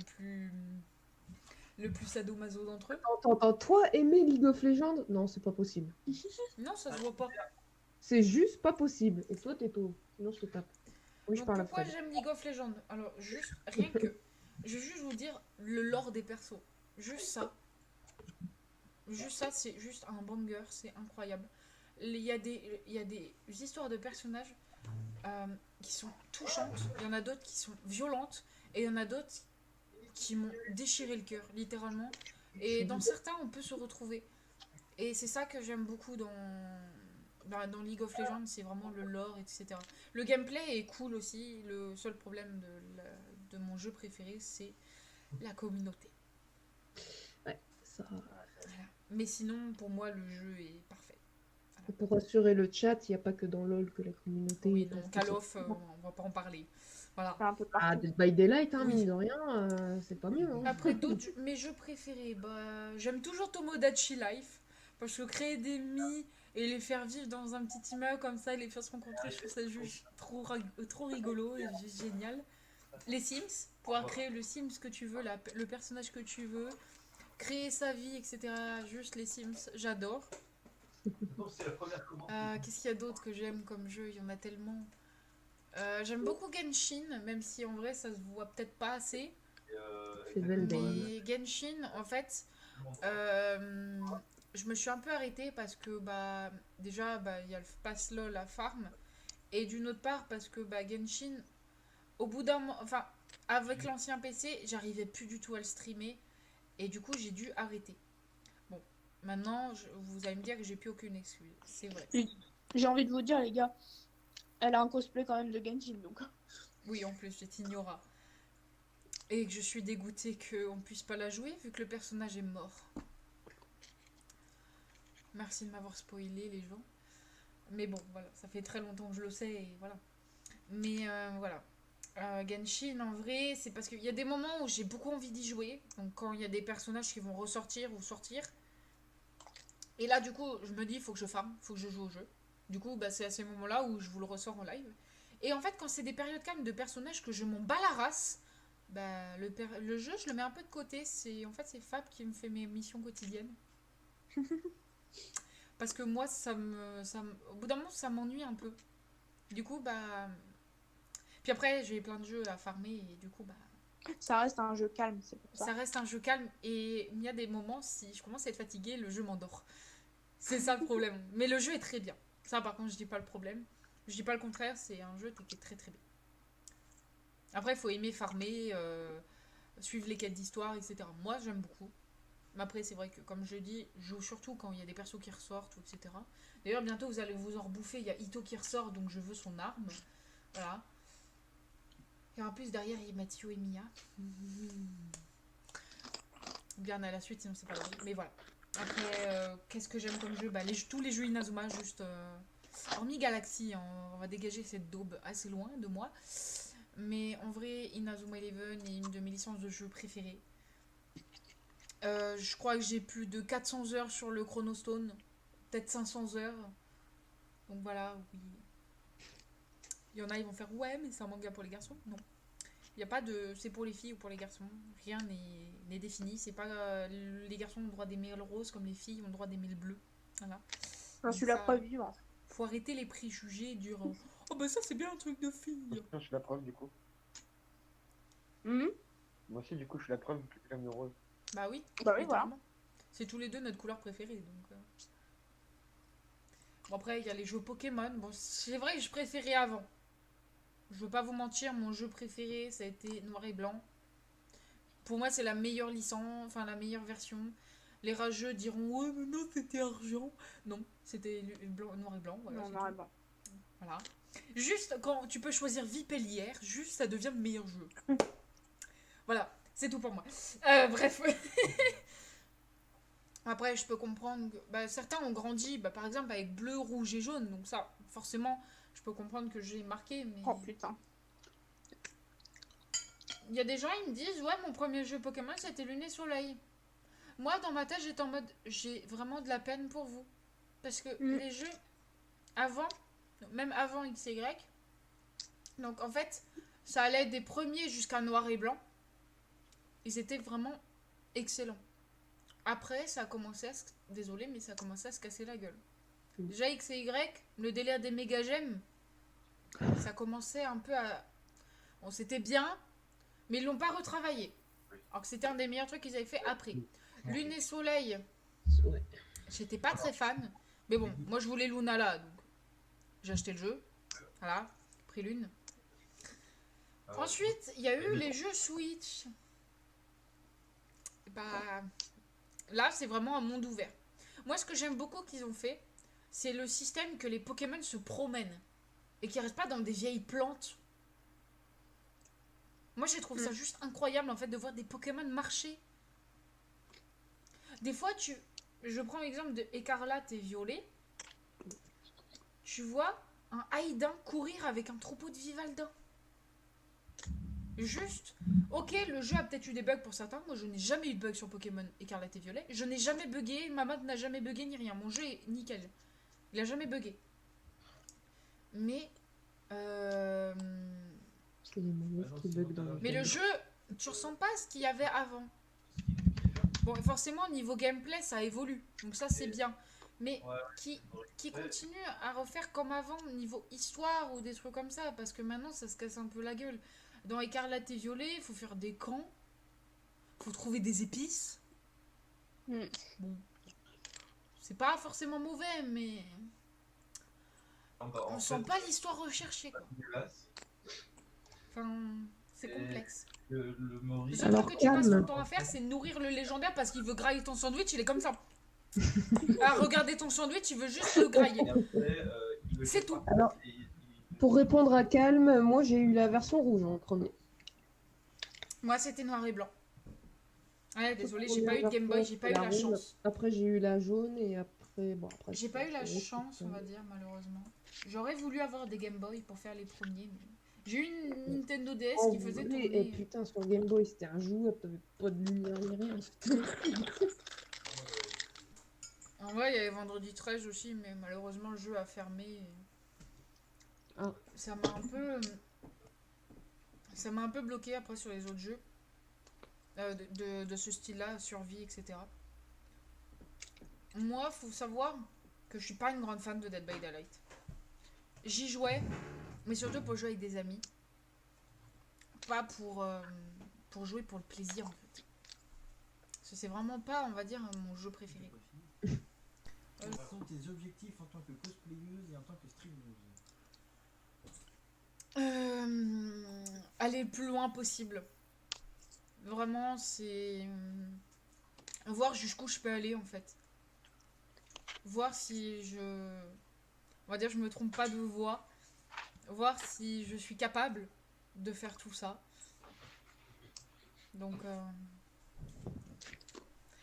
Speaker 1: plus sadomaso d'entre eux.
Speaker 4: T'entends, toi aimer League of Legends? Non, c'est pas possible.
Speaker 1: Non, ça se voit pas.
Speaker 4: C'est juste pas possible. Et toi, t'es tôt. Sinon, je te tape. Oui, je
Speaker 1: Donc
Speaker 4: parle à
Speaker 1: pourquoi
Speaker 4: Fred.
Speaker 1: j'aime League of Legends? Alors juste, rien que... Je vais juste vous dire le lore des persos. Juste ça. Juste ça, c'est juste un banger, c'est incroyable. Il y a des histoires de personnages qui sont touchantes, il y en a d'autres qui sont violentes, et il y en a d'autres qui m'ont déchiré le cœur, littéralement. Et dans certains, on peut se retrouver. Et c'est ça que j'aime beaucoup dans League of Legends, c'est vraiment le lore, etc. Le gameplay est cool aussi. Le seul problème de mon jeu préféré, c'est la communauté.
Speaker 4: Ça...
Speaker 1: Voilà. Mais sinon, pour moi, le jeu est parfait.
Speaker 4: Pour rassurer le chat, il n'y a pas que dans LoL que la communauté
Speaker 1: Oui,
Speaker 4: est
Speaker 1: non,
Speaker 4: assez
Speaker 1: Call of, on va pas en parler. Voilà.
Speaker 2: C'est un peu
Speaker 4: Ah,
Speaker 2: partout.
Speaker 4: Dead by Daylight, hein,
Speaker 1: Oui.
Speaker 4: mine de rien, c'est pas mieux. Hein.
Speaker 1: Après, mes jeux préférés, bah, j'aime toujours Tomodachi Life. Parce que créer des mi et les faire vivre dans un petit immeuble comme ça, et les faire se rencontrer, je trouve ça juste trop rigolo et juste génial. Les Sims, pouvoir créer le Sims que tu veux, le personnage que tu veux, créer sa vie, etc. Juste les Sims, j'adore. Qu'est-ce qu'il y a d'autre que j'aime comme jeu? Il y en a tellement. J'aime beaucoup Genshin, même si en vrai ça se voit peut-être pas assez.
Speaker 4: C'est Zelda.
Speaker 1: Mais Genshin, en fait, euh, je me suis un peu arrêtée parce que bah déjà bah il y a le pass LOL à farm, et d'une autre part parce que bah Genshin, au bout d'un moment, enfin avec l'ancien PC, j'arrivais plus du tout à le streamer, et du coup j'ai dû arrêter. Bon, maintenant vous allez me dire que j'ai plus aucune excuse, c'est vrai.
Speaker 2: J'ai envie de vous dire, les gars, elle a un cosplay quand même de Genshin, donc.
Speaker 1: Oui, en plus, c'est Ignora. Et que je suis dégoûtée qu'on puisse pas la jouer vu que le personnage est mort. Merci de m'avoir spoilé, les gens. Mais bon, voilà, ça fait très longtemps que je le sais, et voilà. Mais voilà. Genshin, en vrai, c'est parce qu'il y a des moments où j'ai beaucoup envie d'y jouer. Donc quand il y a des personnages qui vont ressortir ou sortir. Et là, du coup, je me dis, il faut que je farm, il faut que je joue au jeu. Du coup, bah, c'est à ces moments-là où je vous le ressors en live. Et en fait, quand c'est des périodes calmes de personnages que je m'en bats la race, bah, le jeu, je le mets un peu de côté. En fait, c'est Fab qui me fait mes missions quotidiennes. Parce que moi, au bout d'un moment, ça m'ennuie un peu. Du coup, bah... Puis après, j'ai plein de jeux à farmer, et du coup, bah...
Speaker 2: Ça reste un jeu calme, c'est pour ça.
Speaker 1: Ça reste un jeu calme, et il y a des moments, si je commence à être fatiguée, le jeu m'endort. C'est ça le problème. Mais le jeu est très bien. Ça, par contre, je dis pas le problème. Je dis pas le contraire, c'est un jeu qui est très très bien. Après, il faut aimer farmer, suivre les quêtes d'histoire, etc. Moi, j'aime beaucoup. Mais après, c'est vrai que, comme je dis, je joue surtout quand il y a des persos qui ressortent, etc. D'ailleurs, bientôt, vous allez vous en rebouffer. Il y a Ito qui ressort, donc je veux son arme. Voilà. Et en plus, derrière, il y a Mathieu et Mia. Bien à la suite, sinon c'est pas drôle. Mais voilà. Après, qu'est-ce que j'aime comme jeu? Bah, tous les jeux Inazuma, juste... Hormis Galaxy, hein, on va dégager cette daube assez loin de moi. Mais en vrai, Inazuma Eleven est une de mes licences de jeux préférées. Je crois que j'ai plus de 400 heures sur le Chronostone. Peut-être 500 heures. Donc voilà, oui. Il y en a, ils vont faire ouais, mais c'est un manga pour les garçons. Non. Il n'y a pas de c'est pour les filles ou pour les garçons. Rien n'est défini. C'est pas les garçons ont le droit d'aimer le rose comme les filles ont le droit d'aimer le bleu. Voilà.
Speaker 2: J'en suis la preuve vivante.
Speaker 1: Faut arrêter les préjugés du oh bah ça c'est bien un truc de fille.
Speaker 5: Je suis la preuve du coup.
Speaker 2: Mhm.
Speaker 5: Moi aussi, du coup, je suis la preuve que j'aime le rose.
Speaker 1: Bah oui.
Speaker 2: Bah oui, voilà.
Speaker 1: littéralement. C'est tous les deux notre couleur préférée. Donc, Bon, après, il y a les jeux Pokémon. Bon, c'est vrai que je préférais avant. Je veux pas vous mentir, mon jeu préféré, ça a été Noir et Blanc. Pour moi, c'est la meilleure licence, enfin la meilleure version. Les rageux diront ouais, mais non, c'était argent. Non, c'était noir et blanc. Voilà,
Speaker 2: Non,
Speaker 1: c'est
Speaker 2: noir et
Speaker 1: tout.
Speaker 2: blanc.
Speaker 1: Voilà. Juste quand tu peux choisir Vipellière, juste ça devient le meilleur jeu. Voilà, c'est tout pour moi. Bref. Après, je peux comprendre que bah, certains ont grandi, bah, par exemple, avec bleu, rouge et jaune. Donc ça, forcément, je peux comprendre que j'ai marqué. Mais
Speaker 2: Oh putain.
Speaker 1: il y a des gens, ils me disent, ouais, mon premier jeu Pokémon, c'était Lune et Soleil. Moi, dans ma tête, j'étais en mode, j'ai vraiment de la peine pour vous. Parce que les jeux, avant, même avant XY, donc en fait, ça allait des premiers jusqu'à noir et blanc. Ils étaient vraiment excellents. Après, ça a commencé à se... Désolé, mais ça a commencé à se casser la gueule. Déjà, X et Y, le délire des méga gemmes, ça commençait un peu à... Bon, c'était bien, mais ils l'ont pas retravaillé. Alors que c'était un des meilleurs trucs qu'ils avaient fait après. Lune et Soleil,
Speaker 6: Ouais.
Speaker 1: j'étais pas très fan. Mais bon, moi je voulais Lunala, donc j'ai acheté le jeu. Voilà, pris Lune. Ensuite, il y a eu les jeux Switch. Bah, là, c'est vraiment un monde ouvert. Moi, ce que j'aime beaucoup qu'ils ont fait, c'est le système que les Pokémon se promènent et qu'ils restent pas dans des vieilles plantes. Moi, je trouve ça juste incroyable en fait de voir des Pokémon marcher. Des fois, je prends l'exemple de Écarlate et Violet. Tu vois un Haïdin courir avec un troupeau de Vivaldin. Juste, ok, le jeu a peut-être eu des bugs pour certains. Moi, je n'ai jamais eu de bugs sur Pokémon Écarlate et Violet. Je n'ai jamais bugué, ma mode n'a jamais bugué ni rien. Mon jeu est nickel. Il a jamais bugué. Mais,
Speaker 6: C'est les manettes qui bug dans le
Speaker 1: mais le jeu, tu ressens pas ce qu'il y avait avant. Bon, forcément, niveau gameplay, ça évolue. Donc ça, c'est bien. Mais qui continue à refaire comme avant, niveau histoire ou des trucs comme ça. Parce que maintenant, ça se casse un peu la gueule. Dans Écarlate et Violet, il faut faire des camps. Il faut trouver des épices. Bon. C'est pas forcément mauvais, mais... On sent pas l'histoire recherchée, quoi. Enfin, c'est complexe.
Speaker 3: Le Maurice.
Speaker 1: Le seul truc que tu passes ton temps à faire, c'est nourrir le légendaire parce qu'il veut grailler ton sandwich, il est comme ça. À regarder ton sandwich, il veut juste le grailler. C'est tout.
Speaker 6: Alors, pour répondre à Calme, moi j'ai eu la version rouge en premier.
Speaker 1: Moi, c'était noir et blanc. Ouais, désolé, j'ai pas eu de Game Boy, j'ai pas eu la chance.
Speaker 6: Après, j'ai eu la jaune et après, bon, après.
Speaker 1: J'ai pas eu la chance, on va dire, malheureusement. J'aurais voulu avoir des Game Boy pour faire les premiers, mais... J'ai eu une Nintendo DS qui faisait tourner...
Speaker 6: Et putain, sur Game Boy, c'était un jouet, t'avais pas de lumière ni rien.
Speaker 1: En vrai, il y avait Vendredi 13 aussi, mais malheureusement, le jeu a fermé.
Speaker 6: Ah.
Speaker 1: Ça m'a un peu... Ça m'a un peu bloqué après sur les autres jeux. De ce style-là, survie, etc. Moi, faut savoir que je suis pas une grande fan de Dead by Daylight. J'y jouais, mais surtout pour jouer avec des amis. Pas pour jouer pour le plaisir, en fait. Parce que c'est vraiment pas, on va dire, mon jeu préféré.
Speaker 3: Quels sont tes objectifs en tant que cosplayeuse et en tant que streameuse?
Speaker 1: Aller le plus loin possible. Vraiment, c'est... voir jusqu'où je peux aller, en fait. Voir si je... On va dire, je me trompe pas de voie. Voir si je suis capable de faire tout ça. Donc...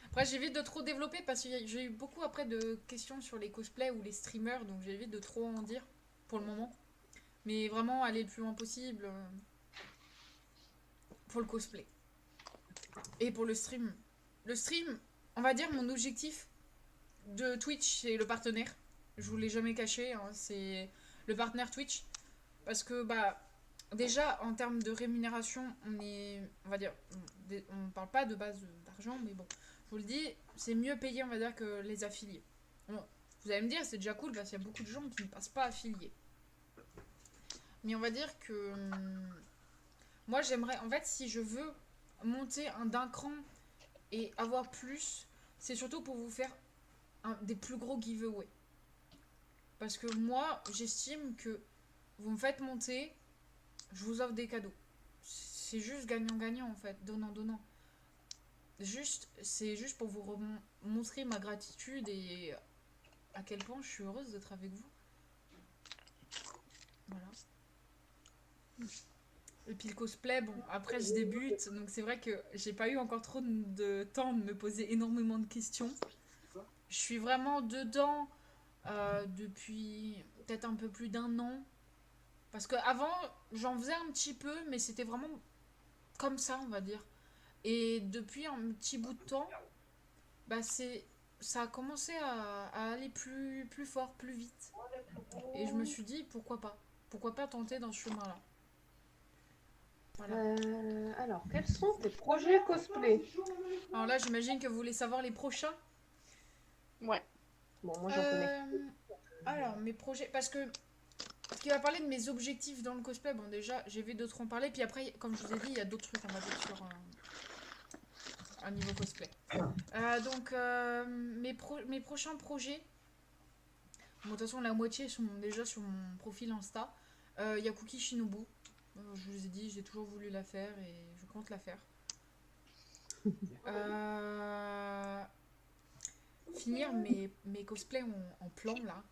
Speaker 1: Après, j'évite de trop développer parce que j'ai eu beaucoup après de questions sur les cosplays ou les streamers. Donc, j'évite de trop en dire pour le moment. Mais vraiment, aller le plus loin possible pour le cosplay. Et pour le stream. Le stream, on va dire, mon objectif de Twitch, c'est le partenaire. Je vous l'ai jamais caché, hein, c'est le partenaire Twitch. Parce que, bah, déjà, en termes de rémunération, on va dire, on parle pas de base d'argent, mais bon, je vous le dis, c'est mieux payé, on va dire, que les affiliés. Bon, vous allez me dire, c'est déjà cool, parce qu'il y a beaucoup de gens qui ne passent pas affiliés. Mais on va dire que moi j'aimerais, en fait, si je veux monter d'un cran et avoir plus, c'est surtout pour vous faire des plus gros giveaways. Parce que moi, j'estime que vous me faites monter, je vous offre des cadeaux. C'est juste gagnant-gagnant en fait, donnant-donnant. c'est juste pour vous montrer ma gratitude et à quel point je suis heureuse d'être avec vous. Voilà. Et puis le cosplay, bon, après je débute, donc c'est vrai que j'ai pas eu encore trop de temps de me poser énormément de questions. Je suis vraiment dedans depuis peut-être un peu plus d'1 an. Parce qu'avant, j'en faisais un petit peu, mais c'était vraiment comme ça, on va dire. Et depuis un petit bout de temps, bah ça a commencé à aller plus fort, plus vite. Et je me suis dit, pourquoi pas? Pourquoi pas tenter dans ce chemin-là? Voilà.
Speaker 4: Alors, quels sont tes projets cosplay?
Speaker 1: Alors là, j'imagine que vous voulez savoir les prochains.
Speaker 2: Ouais.
Speaker 4: Bon, moi j'en connais.
Speaker 1: Alors, mes projets. Parce que ce qui va parler de mes objectifs dans le cosplay, bon, déjà, j'ai vu d'autres en parler. Puis après, comme je vous ai dit, il y a d'autres trucs, on va dire, sur un niveau cosplay. Donc, mes prochains projets. Bon, de toute façon, la moitié sont déjà sur mon profil Insta. Il y a Cookie Shinobu. Je vous ai dit, j'ai toujours voulu la faire et je compte la faire. Finir mes cosplays en plan là.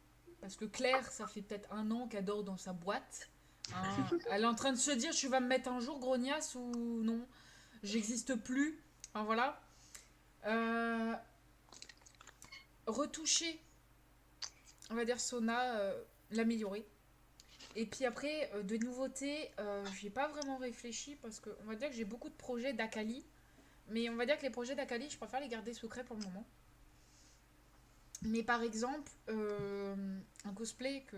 Speaker 1: Parce que Claire, ça fait peut-être 1 an qu'elle dort dans sa boîte. Hein. Elle est en train de se dire, tu vas me mettre un jour grognasse ou non. J'existe plus. Enfin, voilà. Retoucher, on va dire Sona, l'améliorer. Et puis après, de nouveautés, j'ai pas vraiment réfléchi parce que on va dire que j'ai beaucoup de projets d'Akali. Mais on va dire que les projets d'Akali, je préfère les garder secrets pour le moment. Mais par exemple, un cosplay que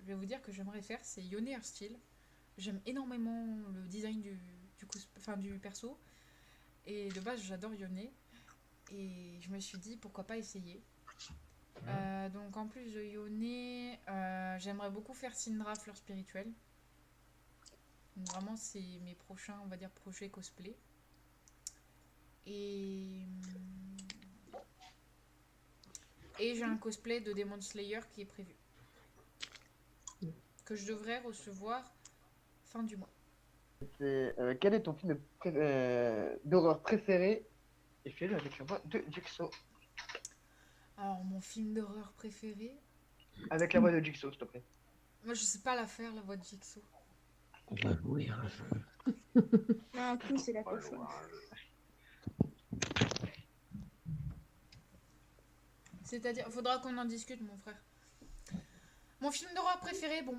Speaker 1: je vais vous dire que j'aimerais faire, c'est Yone Airstyle. J'aime énormément le design du perso. Et de base, j'adore Yone. Et je me suis dit, pourquoi pas essayer. Donc en plus de Yone, j'aimerais beaucoup faire Syndra, fleur spirituelle. Donc, vraiment, c'est mes prochains, on va dire, projets cosplay. Et j'ai un cosplay de Demon Slayer qui est prévu. Que je devrais recevoir fin du mois.
Speaker 5: Quel est ton film d'horreur préféré et fait avec la voix de Jigsaw?
Speaker 1: Alors, mon film d'horreur préféré.
Speaker 5: Avec la voix de Jigsaw, s'il te plaît.
Speaker 1: Moi, je sais pas la faire, la voix de Jigsaw.
Speaker 7: On va louer un jeu.
Speaker 2: Non, tout c'est la cochonne.
Speaker 1: C'est-à-dire, faudra qu'on en discute, mon frère. Mon film d'horreur préféré, bon,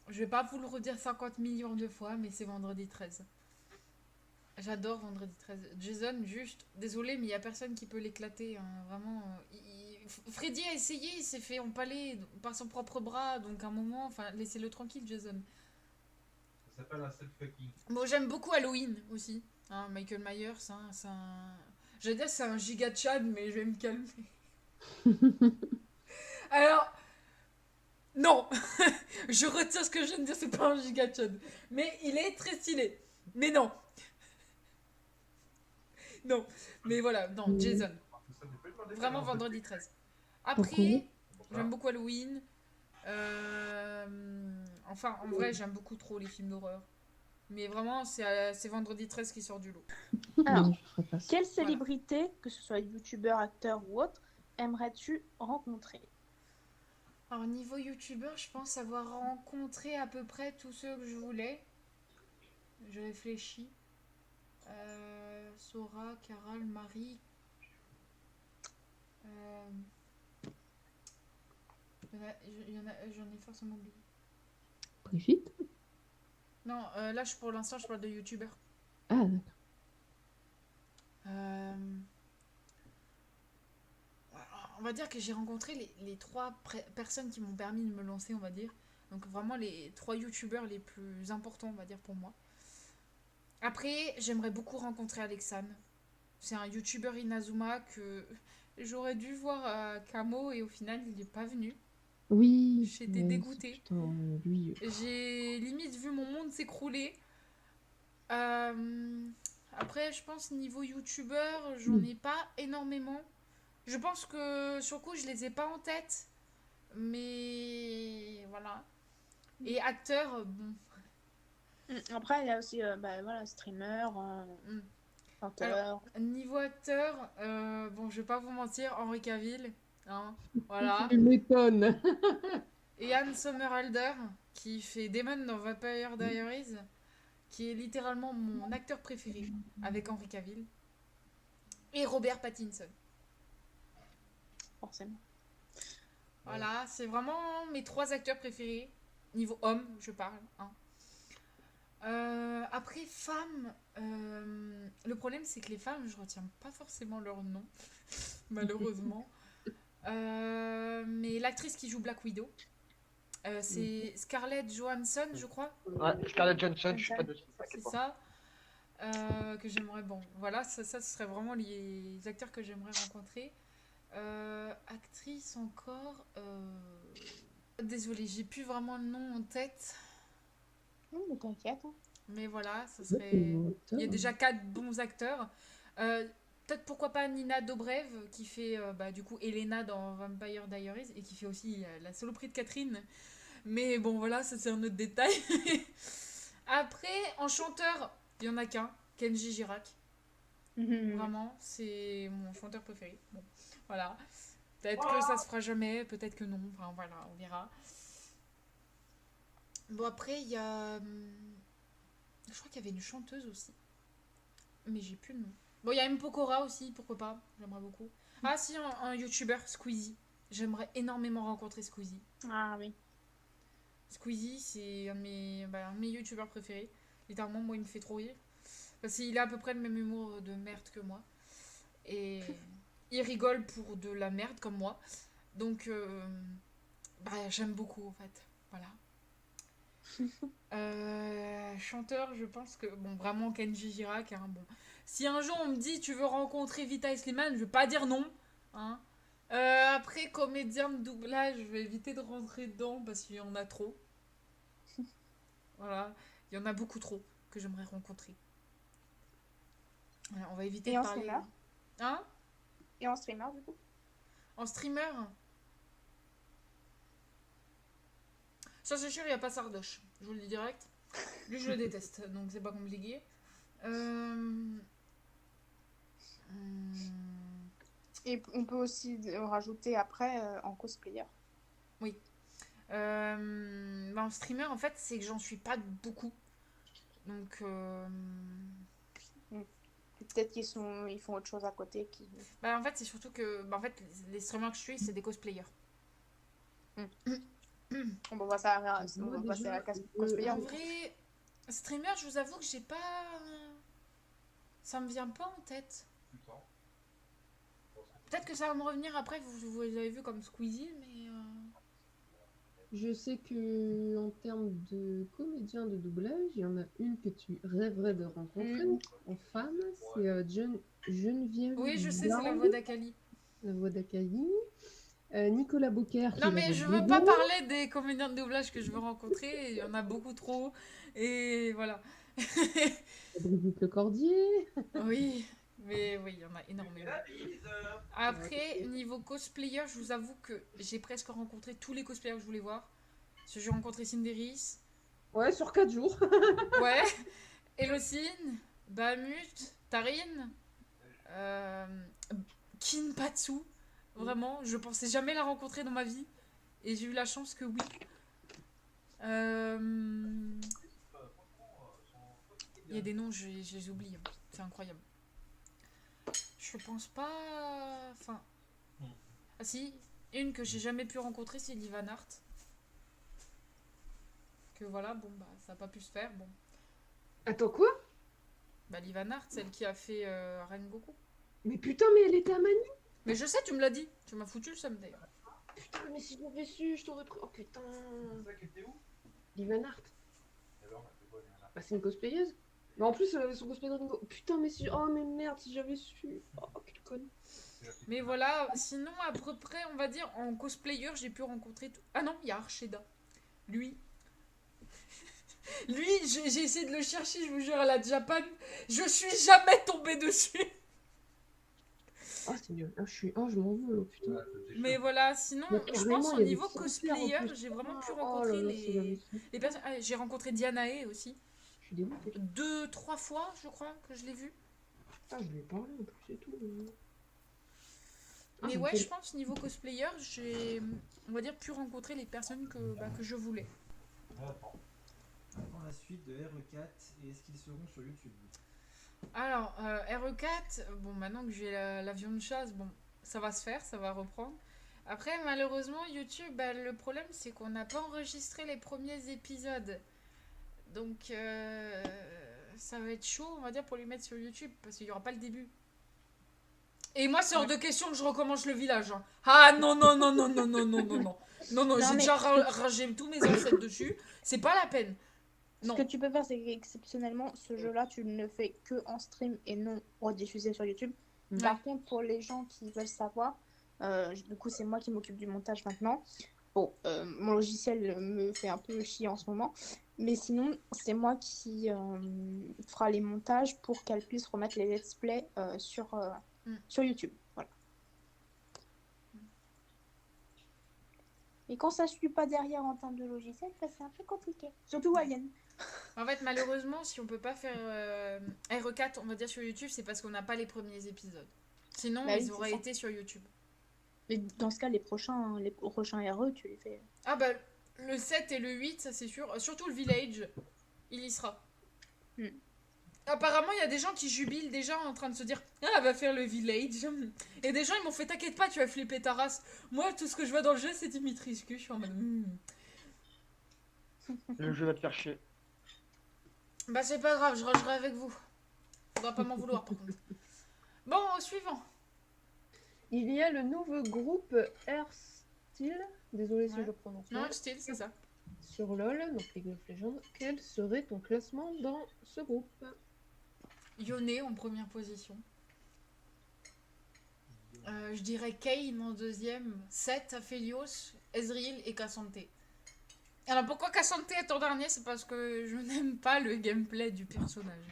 Speaker 1: je vais pas vous le redire 50 millions de fois, mais c'est Vendredi 13. J'adore Vendredi 13. Jason, juste, désolé, mais il y a personne qui peut l'éclater. Hein, vraiment. Freddy a essayé, il s'est fait empaler par son propre bras, donc à un moment, enfin, laissez-le tranquille, Jason.
Speaker 3: Ça s'appelle un self-fucking.
Speaker 1: Bon, j'aime beaucoup Halloween aussi. Hein, Michael Myers, hein, c'est un. J'allais dire c'est un giga Chad, mais je vais me calmer. Alors, non, je retire ce que je viens de dire, c'est pas un giga Chad. Mais il est très stylé. Mais non. Non, mais voilà, non, Jason. Vraiment Vendredi 13. Après, j'aime beaucoup Halloween. Enfin, en vrai, j'aime beaucoup trop les films d'horreur. Mais vraiment, c'est Vendredi 13 qui sort du lot.
Speaker 2: Alors,
Speaker 6: Non, je ferai pas ça.
Speaker 2: quelle célébrité, que ce soit youtubeur, acteur ou autre, aimerais-tu rencontrer?
Speaker 1: Alors, niveau youtubeur, je pense avoir rencontré à peu près tous ceux que je voulais. Je réfléchis. Sora, Caral, Marie. J'en ai forcément oublié.
Speaker 6: Brigitte?
Speaker 1: Non, là, pour l'instant, je parle de youtubeur.
Speaker 6: Ah, d'accord.
Speaker 1: On va dire que j'ai rencontré les 3 personnes qui m'ont permis de me lancer, on va dire. Donc vraiment les 3 youtubeurs les plus importants, on va dire, pour moi. Après, j'aimerais beaucoup rencontrer Alexane. C'est un youtubeur Inazuma que j'aurais dû voir à Kamo et au final, il n'est pas venu.
Speaker 6: Oui.
Speaker 1: J'étais dégoûtée.
Speaker 6: Putain, lui.
Speaker 1: J'ai limite vu mon monde s'écrouler. Après, je pense niveau youtubeur, j'en ai pas énormément. Je pense que sur le coup, je les ai pas en tête. Mais voilà. Et acteur, bon.
Speaker 2: Après, il y a aussi, bah, voilà, streamer. Chanteur.
Speaker 1: Niveau acteur, bon, je vais pas vous mentir, Henry Cavill, hein, voilà.
Speaker 6: Tu m'étonnes.
Speaker 1: Et Anne Somerhalder, qui fait Damon dans Vampire Diaries, qui est littéralement mon acteur préféré, avec Henry Cavill. Et Robert Pattinson.
Speaker 2: Forcément.
Speaker 1: Voilà, c'est vraiment mes 3 acteurs préférés. Niveau homme, je parle. Hein. Après, femmes, le problème c'est que les femmes, je retiens pas forcément leur nom, malheureusement. Mais l'actrice qui joue Black Widow, c'est Scarlett Johansson, je crois.
Speaker 5: Ouais, Scarlett Johansson, je suis pas dessus.
Speaker 1: C'est ça. Que j'aimerais. Bon, voilà, ça ce serait vraiment les acteurs que j'aimerais rencontrer. Actrice encore. Désolée, j'ai plus vraiment le nom en tête.
Speaker 2: Non, mais t'inquiète. Hein.
Speaker 1: Mais voilà, ça serait. Il y a déjà 4 bons acteurs. Peut-être pourquoi pas Nina Dobrev qui fait du coup Elena dans Vampire Diaries et qui fait aussi la saloperie de Catherine. Mais bon voilà, ça c'est un autre détail. Après, en chanteur, il y en a qu'un, Kenji Girac. Vraiment, c'est mon chanteur préféré. Bon, voilà. Peut-être que ça se fera jamais, peut-être que non. Enfin voilà, on verra. Bon après, il y a... Je crois qu'il y avait une chanteuse aussi. Mais j'ai plus le nom. Bon, il y a M. Pokora aussi, pourquoi pas. J'aimerais beaucoup. Ah si, un YouTuber, Squeezie. J'aimerais énormément rencontrer Squeezie.
Speaker 2: Ah oui.
Speaker 1: Squeezie, c'est un de mes youtubeurs préférés. Littéralement, moi, il me fait trop rire. Parce qu'il a à peu près le même humour de merde que moi. Et il rigole pour de la merde comme moi. Donc, j'aime beaucoup, en fait. Voilà. Chanteur, je pense que... Bon, vraiment, Kenji Girac. Hein, bon. Si un jour, on me dit, tu veux rencontrer Vita Slimane, je vais pas dire non. Hein. Après, comédien de doublage, je vais éviter de rentrer dedans parce qu'il y en a trop. Voilà, il y en a beaucoup trop que j'aimerais rencontrer. Voilà, on va éviter
Speaker 2: Et
Speaker 1: de
Speaker 2: en
Speaker 1: parler.
Speaker 2: streamer
Speaker 1: Hein?
Speaker 2: Et en streamer, du coup?
Speaker 1: En streamer? Ça, c'est sûr, il n'y a pas Sardoche. Je vous le dis direct. Lui, je le déteste, donc c'est pas compliqué.
Speaker 2: Et on peut aussi rajouter après en cosplayer.
Speaker 1: En streamer, en fait, c'est que j'en suis pas beaucoup. Donc,
Speaker 2: Peut-être qu'ils font autre chose à côté.
Speaker 1: en fait, c'est surtout que en fait, les streamers que je suis, c'est des cosplayers.
Speaker 2: On va passer à la case cosplayer.
Speaker 1: En vrai, streamer, je vous avoue que j'ai pas... Ça me vient pas en tête. Peut-être que ça va me revenir après, vous avez vu comme Squeezie, mais...
Speaker 6: Je sais que en termes de comédien de doublage, il y en a une que tu rêverais de rencontrer en femme, c'est Geneviève.
Speaker 1: Oui, je sais, c'est la
Speaker 6: Garde,
Speaker 1: voix d'Akali.
Speaker 6: la voix d'Akali. Nicolas Beaucaire.
Speaker 1: Non, mais je veux pas parler des comédiens de doublage que je veux rencontrer, il y en a beaucoup trop, et voilà.
Speaker 6: Brigitte Lecordier.
Speaker 1: Oui, mais oui, il y en a énormément. Après, niveau cosplayer, je vous avoue que j'ai presque rencontré tous les cosplayers que je voulais voir. Parce que j'ai rencontré Cindéris,
Speaker 6: Ouais, sur 4 jours.
Speaker 1: ouais, Elocine, Bahamut, Tarine, Kinpatsu. Vraiment, je pensais jamais la rencontrer dans ma vie. Et j'ai eu la chance que oui. Il y a des noms, je les oublie. Hein. C'est incroyable. Je pense pas... Enfin... Ah si, une que j'ai jamais pu rencontrer, c'est Livan Hart. Que voilà, bon, ça n'a pas pu se faire, bon.
Speaker 6: Attends, quoi?
Speaker 1: Livan Hart, celle qui a fait Rengoku.
Speaker 6: Mais putain, mais elle était à Manu.
Speaker 1: Mais je sais, tu me l'as dit. Tu m'as foutu le seum d'ailleurs.
Speaker 6: Putain, mais si je l'avais su, je t'aurais pris. Oh putain. Livan Hart. Bah, c'est une cosplayeuse. Mais en plus, elle avait son cosplay de Ringo. Putain, mais si. Oh, mais merde, si j'avais su. Oh, quelle conne.
Speaker 1: Mais voilà, sinon, à peu près, on va dire, en cosplayer, j'ai pu rencontrer... Ah non, il y a Archeda. Lui. Lui, j'ai essayé de le chercher, je vous jure, à la Japan. Je suis jamais tombée dessus.
Speaker 6: Ah, c'est mieux. Ah, je m'en veux, là, putain.
Speaker 1: Mais voilà, sinon,
Speaker 6: Mais
Speaker 1: je
Speaker 6: carrément,
Speaker 1: pense
Speaker 6: il y
Speaker 1: au
Speaker 6: a des
Speaker 1: niveau
Speaker 6: sorcières,
Speaker 1: cosplayer,
Speaker 6: en plus.
Speaker 1: j'ai vraiment pu
Speaker 6: Oh
Speaker 1: rencontrer
Speaker 6: là là, si j'avais su.
Speaker 1: les personnes... Ah, j'ai rencontré Dianae aussi.
Speaker 6: Je suis dégoûtée.
Speaker 1: 2-3 fois, je crois, que je l'ai vue.
Speaker 6: Ah, je lui ai parlé en plus, c'est tout.
Speaker 1: Mais
Speaker 6: Ah,
Speaker 1: ouais,
Speaker 6: ok.
Speaker 1: je pense niveau cosplayer, j'ai, on va dire, pu rencontrer les personnes que je voulais.
Speaker 3: Attends la suite de RE4 et est-ce qu'ils seront sur YouTube?
Speaker 1: Alors, RE4, bon, maintenant que j'ai l'avion de chasse, bon, ça va se faire, ça va reprendre. Après, malheureusement, YouTube, bah, le problème, c'est qu'on n'a pas enregistré les premiers épisodes. Donc, ça va être chaud, on va dire, pour les mettre sur YouTube, parce qu'il n'y aura pas le début. Et moi, c'est hors de question que je recommence le village. Hein. Ah non, non, non, non, non, non, non, non, non. Non, non,
Speaker 2: Non,
Speaker 1: j'ai
Speaker 2: mais
Speaker 1: déjà ragé tous mes ancêtres dessus. C'est pas la peine.
Speaker 2: Ce
Speaker 1: Non.
Speaker 2: que tu peux faire, c'est qu'exceptionnellement, ce jeu-là, tu ne le fais que en stream et non rediffusé sur YouTube. Par contre, pour les gens qui veulent savoir, du coup, c'est moi qui m'occupe du montage maintenant. Bon, mon logiciel me fait un peu chier en ce moment, mais sinon, c'est moi qui fera les montages pour qu'elle puisse remettre les let's play sur YouTube. Voilà. Et quand ça ne suit pas derrière en termes de logiciel, bah, c'est un peu compliqué. Surtout Alien.
Speaker 1: En fait, malheureusement, si on peut pas faire RE4, on va dire sur YouTube, c'est parce qu'on n'a pas les premiers épisodes. Sinon,
Speaker 2: Bah oui,
Speaker 1: ils
Speaker 2: c'est
Speaker 1: auraient
Speaker 2: ça.
Speaker 1: été sur YouTube.
Speaker 2: Mais dans ce cas, les prochains RE, tu les fais.
Speaker 1: Ah bah, le 7 et le 8, ça c'est sûr. Surtout le Village, il y sera. Apparemment, il y a des gens qui jubilent déjà en train de se dire « Ah, elle va faire le Village !» Et des gens, ils m'ont fait « T'inquiète pas, tu vas flipper ta race. » Moi, tout ce que je vois dans le jeu, c'est Dimitriscu. Je suis en mode
Speaker 5: Le jeu va te faire chier.
Speaker 1: Bah, c'est pas grave, je rangerai avec vous. Faudra pas m'en vouloir, par contre. Bon, au suivant.
Speaker 6: Il y a le nouveau groupe Air Steel, désolé si
Speaker 1: Ouais.
Speaker 6: je prononce
Speaker 1: Non,
Speaker 6: mal,
Speaker 1: style, c'est ça.
Speaker 6: sur LoL, donc League of Legends. Quel serait ton classement dans ce groupe?
Speaker 1: Yone en première position. Je dirais Kane en deuxième, Seth, Aphelios, Ezreal et Cassante. Alors pourquoi Cassante est en dernier? C'est parce que je n'aime pas le gameplay du personnage.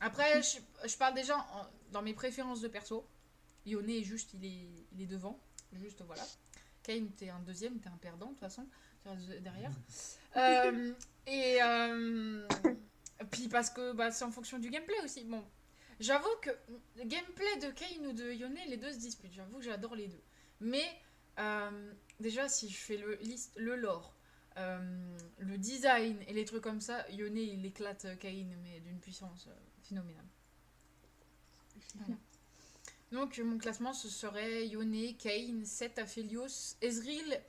Speaker 1: Après, je parle déjà dans mes préférences de perso. Yone est juste, il est devant. Juste voilà. Kane, t'es un deuxième, t'es un perdant de toute façon. Derrière. Puis parce que bah, c'est en fonction du gameplay aussi. Bon, j'avoue que le gameplay de Kane ou de Yone, les deux se disputent. J'avoue que j'adore les deux. Mais déjà, si je fais le lore, le design et les trucs comme ça, Yone il éclate Kane, mais d'une puissance phénoménale. Voilà. Donc mon classement ce serait Yone, Kane, Seth, Aphelios, Ezreal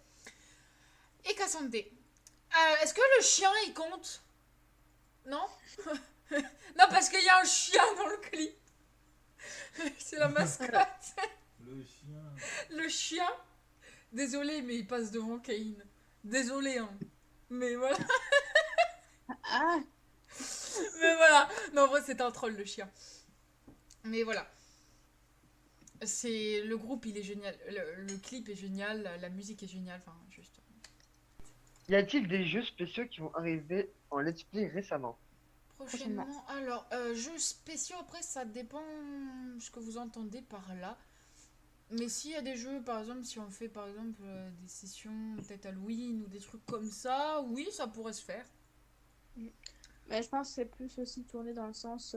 Speaker 1: et Cassante. Est-ce que le chien il compte? Non. Non, parce qu'il y a un chien dans le clip. C'est la mascotte.
Speaker 3: Le chien.
Speaker 1: Le chien. Désolé, mais il passe devant Kane. Désolé, hein. Mais voilà.
Speaker 2: Ah,
Speaker 1: Mais voilà. Non, en vrai, c'est un troll, le chien. Mais voilà. C'est le groupe, il est génial. Le clip est génial. La musique est géniale. Enfin, juste.
Speaker 5: Y a-t-il des jeux spéciaux qui vont arriver en let's play récemment?
Speaker 1: Prochainement. Alors, jeux spéciaux, après, ça dépend ce que vous entendez par là. Mais s'il y a des jeux, par exemple, si on fait par exemple des sessions peut-être Halloween ou des trucs comme ça, oui, ça pourrait se faire.
Speaker 2: mais je pense que c'est plus aussi tourné dans le sens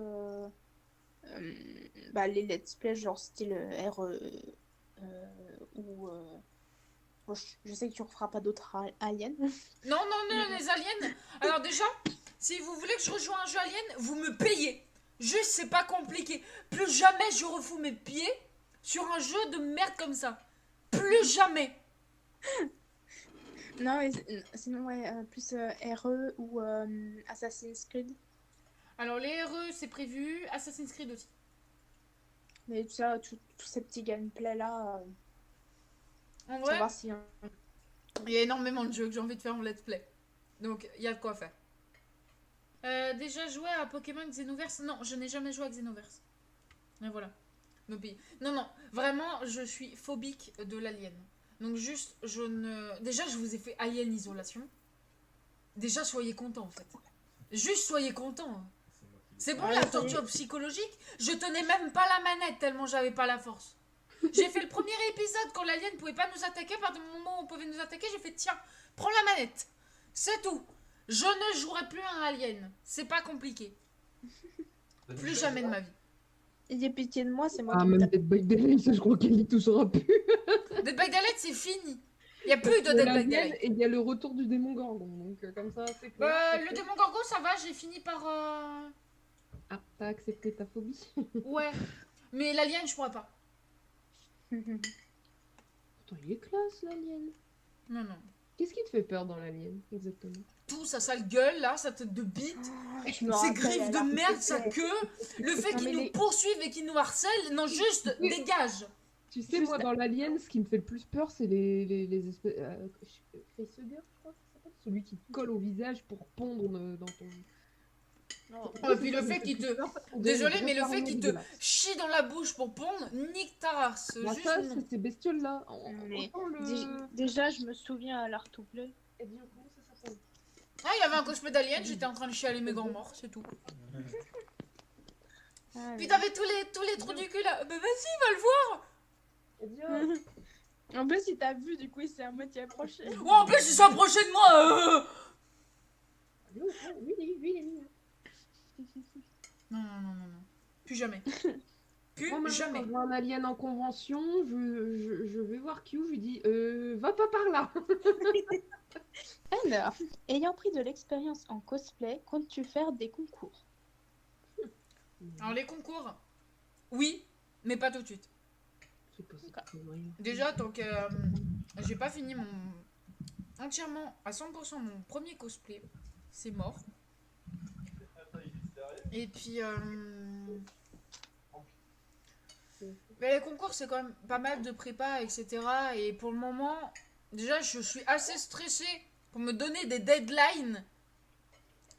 Speaker 2: bah, les let's play genre style RE ou bon, je sais que tu referas pas d'autres aliens.
Speaker 1: Non, non, non, les aliens. Alors déjà, si vous voulez que je rejoigne un jeu alien, vous me payez. Juste, c'est pas compliqué. Plus jamais je refous mes pieds sur un jeu de merde comme ça. Plus jamais.
Speaker 2: Non, mais sinon ouais, plus RE ou Assassin's Creed.
Speaker 1: Alors les RE, c'est prévu. Assassin's Creed aussi.
Speaker 2: Mais tu sais, tous ces petits gameplay là,
Speaker 1: En
Speaker 2: faut
Speaker 1: vrai,
Speaker 2: voir si
Speaker 1: il y a énormément de jeux que j'ai envie de faire en let's play. Donc, il y a de quoi faire. Déjà joué à Pokémon Xenoverse? Non, je n'ai jamais joué à Xenoverse. Et voilà. Non, non, vraiment, je suis phobique de l'alien. Donc juste, je ne... Déjà, je vous ai fait Alien Isolation. Déjà, soyez contents, en fait. Juste, soyez contents. C'est bon, la torture psychologique? Je tenais même pas la manette tellement j'avais pas la force. J'ai fait le premier épisode quand l'alien pouvait pas nous attaquer. À partir du moment où on pouvait nous attaquer, j'ai fait tiens, prends la manette. C'est tout. Je ne jouerai plus un alien. C'est pas compliqué. Plus jamais de ma vie.
Speaker 2: Ayez pitié de moi, c'est moi
Speaker 6: Ah,
Speaker 2: qui me
Speaker 6: même
Speaker 2: tape.
Speaker 6: Dead by Daylight, je crois qu'elle y touchera plus.
Speaker 1: Dead by Daylight, c'est fini. Il n'y a plus de
Speaker 6: Il y a
Speaker 1: Dead
Speaker 6: la
Speaker 1: by
Speaker 6: mienne
Speaker 1: Daylight.
Speaker 6: et il y a le retour du démon Gorgon. Donc, comme ça, c'est clair.
Speaker 1: Bah,
Speaker 6: c'est
Speaker 1: le
Speaker 6: clair.
Speaker 1: démon Gorgo, ça va, j'ai fini par...
Speaker 6: Ah, t'as accepté ta phobie.
Speaker 1: Ouais. Mais l'alien, je pourrais pas.
Speaker 6: Pourtant, il est classe, l'alien.
Speaker 1: Non, non.
Speaker 6: Qu'est-ce qui te fait peur dans l'alien, exactement?
Speaker 1: Tout, sa sale gueule, là, sa tête de bite,
Speaker 2: Je me
Speaker 1: ses
Speaker 2: rappelle,
Speaker 1: griffes
Speaker 2: elle
Speaker 1: de
Speaker 2: a
Speaker 1: merde,
Speaker 2: refait-
Speaker 1: sa queue, le fait
Speaker 2: Non,
Speaker 1: qu'il
Speaker 2: mais
Speaker 1: nous
Speaker 2: les-
Speaker 1: poursuive et qu'il nous harcèle. Non, juste,
Speaker 6: Oui.
Speaker 1: dégage.
Speaker 6: Tu sais,
Speaker 2: Juste-
Speaker 6: moi, dans l'alien, ce qui me fait le plus peur, c'est les espèces... Facehugger, je crois que ça s'appelle. Celui qui te colle au visage pour pondre dans ton...
Speaker 2: Non,
Speaker 1: Et puis le fait qu'il te... Désolé, mais le fait qu'il te
Speaker 6: Dégueulasse.
Speaker 1: chie dans la bouche pour pondre, nique ta race.
Speaker 6: Bah,
Speaker 1: Juste
Speaker 6: ça,
Speaker 1: non.
Speaker 6: c'est ces bestioles-là.
Speaker 2: Mais
Speaker 6: Autant le...
Speaker 2: déjà, je me souviens à l'Artou Bleu.
Speaker 6: Eh bien, comment ça s'appelle?
Speaker 1: Ah, il y avait un cosplay d'alien, j'étais en train de chialer mes grands morts, c'est tout.
Speaker 2: Ah,
Speaker 1: Puis t'avais tous les trous du cul là. Bah vas-y, va le voir.
Speaker 6: Eh bien,
Speaker 2: En plus, il t'a vu, du coup, il s'est à moitié approché.
Speaker 1: Oh, en plus, il s'approchait de moi.
Speaker 6: lui, il est mignon.
Speaker 1: Non, non, non, non, non. Plus jamais. Plus
Speaker 6: Moi, maintenant,
Speaker 1: jamais.
Speaker 6: quand je vois un alien en convention, je vais voir Q, je lui dis va pas par là.
Speaker 2: Alors, ayant pris de l'expérience en cosplay, comptes-tu faire des concours?
Speaker 1: Alors les concours, oui, mais pas tout de suite.
Speaker 6: C'est pas cette connerie.
Speaker 1: Déjà, tant que j'ai pas fini entièrement à 100% mon premier cosplay, c'est mort. Et puis, mais les concours, c'est quand même pas mal de prépa, etc. Et pour le moment, déjà, je suis assez stressée pour me donner des deadlines.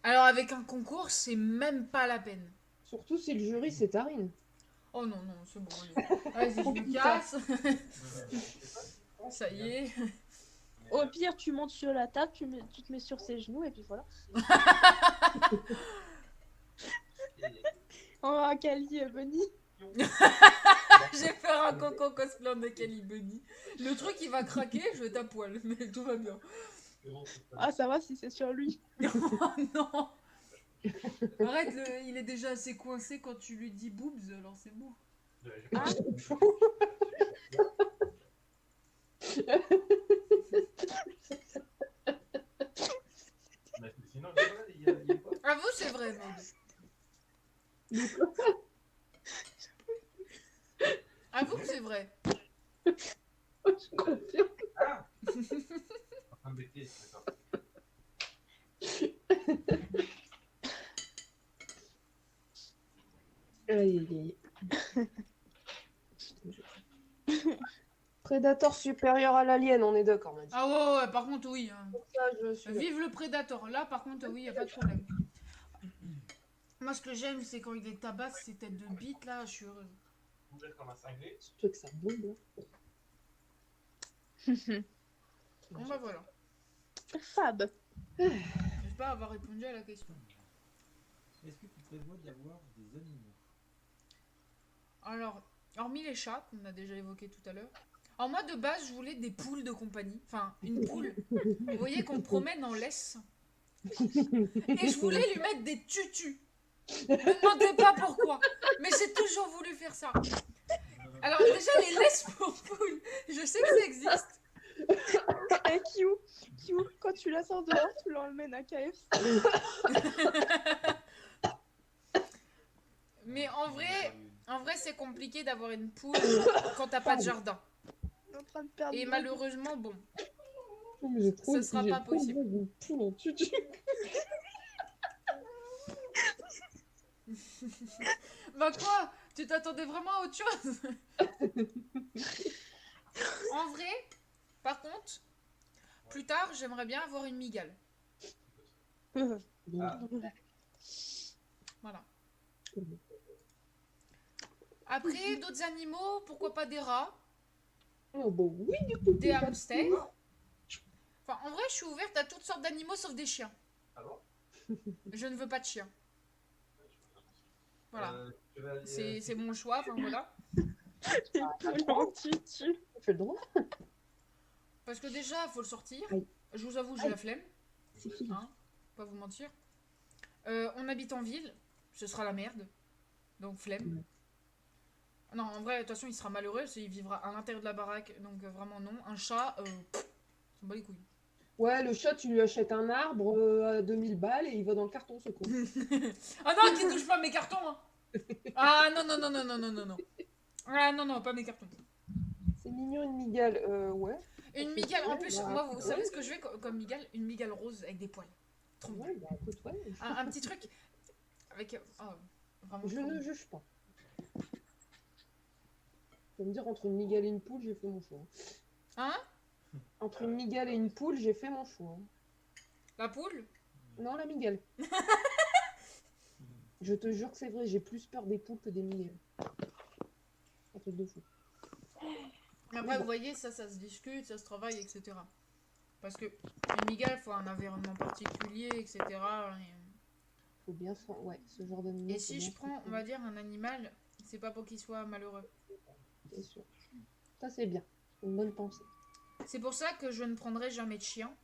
Speaker 1: Alors avec un concours, c'est même pas la peine.
Speaker 6: Surtout si le jury c'est Tarine.
Speaker 1: Oh non, non, c'est bon, allez. Vas-y, je me casse. Ça y est.
Speaker 2: Au pire, tu montes sur la table, tu te mets sur ses genoux, et puis voilà. Oh, Kali Bunny.
Speaker 1: Je vais faire un coco cosplay de Kelly Bunny. Le truc, il va craquer, je vais être à poil, mais tout va bien.
Speaker 2: Ah, ça va si c'est sur lui.
Speaker 1: Oh non. Arrête, il est déjà assez coincé quand tu lui dis boobs, alors c'est bon.
Speaker 2: Ah.
Speaker 3: Mais sinon, il y a quoi?
Speaker 1: Avoue, c'est vrai, Maud. Avoue que c'est vrai.
Speaker 6: Je confirme.
Speaker 3: Ah en train de becquer, d'accord.
Speaker 6: Aïe, aïe, aïe. Prédateur supérieur à l'alien, on est d'accord, on a dit.
Speaker 1: Ah ouais, ouais, par contre, oui. Hein.
Speaker 6: Pour ça, je suis...
Speaker 1: Vive le prédateur. Là, par contre, oui, y a pas de problème. Moi, ce que j'aime, c'est quand il tabasse ses têtes de bite, là, je suis heureuse.
Speaker 3: Ouvert comme un cinglé.
Speaker 6: Surtout que ça bombe.
Speaker 1: Bon, bah voilà.
Speaker 2: Fab.
Speaker 1: J'espère avoir répondu à la question.
Speaker 3: Est-ce que tu prévois d'avoir des animaux?
Speaker 1: Alors, hormis les chats, qu'on a déjà évoqué tout à l'heure, en moi, de base, je voulais des poules de compagnie. Enfin, une poule. Vous voyez qu'on promène en laisse. Et je voulais lui mettre des tutus. Ne me demandez pas pourquoi. Mais j'ai toujours voulu faire ça. Alors, déjà, les laisses pour poules, je sais que ça existe.
Speaker 2: Et Q, quand tu la sors dehors, tu l'emmènes à KFC.
Speaker 1: Mais en vrai, c'est compliqué d'avoir une poule quand t'as pas de jardin.
Speaker 2: On est en train de perdre.
Speaker 1: Et malheureusement, bon.
Speaker 6: Oh, mais j'ai trop,
Speaker 1: Ce sera
Speaker 6: j'ai
Speaker 1: pas
Speaker 6: trop
Speaker 1: possible.
Speaker 6: envie d'une poule en tutu.
Speaker 1: Bah quoi? Tu t'attendais vraiment à autre chose? En vrai, par contre, plus tard, j'aimerais bien avoir une migale.
Speaker 3: Ah.
Speaker 1: Voilà. Après, d'autres animaux, pourquoi pas des rats,
Speaker 6: Oh, bah oui, du coup.
Speaker 1: des hamsters. Enfin, en vrai, je suis ouverte à toutes sortes d'animaux sauf des chiens.
Speaker 3: Ah bon?
Speaker 1: Je ne veux pas de chien. Voilà.
Speaker 3: Tu vas aller,
Speaker 1: C'est mon choix, enfin voilà.
Speaker 2: Des poules en tutu.
Speaker 6: On fait le droit.
Speaker 1: Parce que déjà, faut le sortir.
Speaker 6: Aïe.
Speaker 1: Je vous avoue, j'ai la flemme.
Speaker 6: C'est fini.
Speaker 1: Hein, pas vous mentir. On habite en ville, ce sera la merde. Donc flemme. Non, en vrai, de toute façon, il sera malheureux, il vivra à l'intérieur de la baraque, donc vraiment non. Un chat, s'en bat les couilles.
Speaker 6: Ouais, le chat, tu lui achètes un arbre à 2000 balles et il va dans le carton, ce con.
Speaker 1: Ah non, qu'il touche pas mes cartons, hein. Ah non, non, non, non, non, non, non, non. Ah non, non, pas mes cartons.
Speaker 6: C'est mignon, une migale. Ouais.
Speaker 1: Une migale, en plus,
Speaker 6: Bah,
Speaker 1: moi, vous
Speaker 6: ouais.
Speaker 1: savez ce que je vais comme migale? Une migale rose avec des poils. Trop
Speaker 6: Ouais,
Speaker 1: mignon.
Speaker 6: bah écoute, ouais.
Speaker 1: Un petit truc avec... oh, vraiment
Speaker 6: Je
Speaker 1: trop
Speaker 6: ne
Speaker 1: mignon.
Speaker 6: juge pas. Je vais me dire, entre une migale et une poule, j'ai fait mon choix.
Speaker 1: Hein?
Speaker 6: Entre une migale et une poule, j'ai fait mon choix.
Speaker 1: La poule?
Speaker 6: Non, la migale. Je te jure que c'est vrai, j'ai plus peur des poules que des migales. Un truc de fou.
Speaker 1: Mais après, vous voyez, ça se discute, ça se travaille, etc. Parce que une migale, il faut un environnement particulier, etc.
Speaker 6: Faut bien ouais, ce genre d'animal.
Speaker 1: Et si je prends, on va dire, un animal, c'est pas pour qu'il soit malheureux.
Speaker 6: C'est sûr. Ça, c'est bien. Une bonne pensée.
Speaker 1: C'est pour ça que je ne prendrai jamais de chien.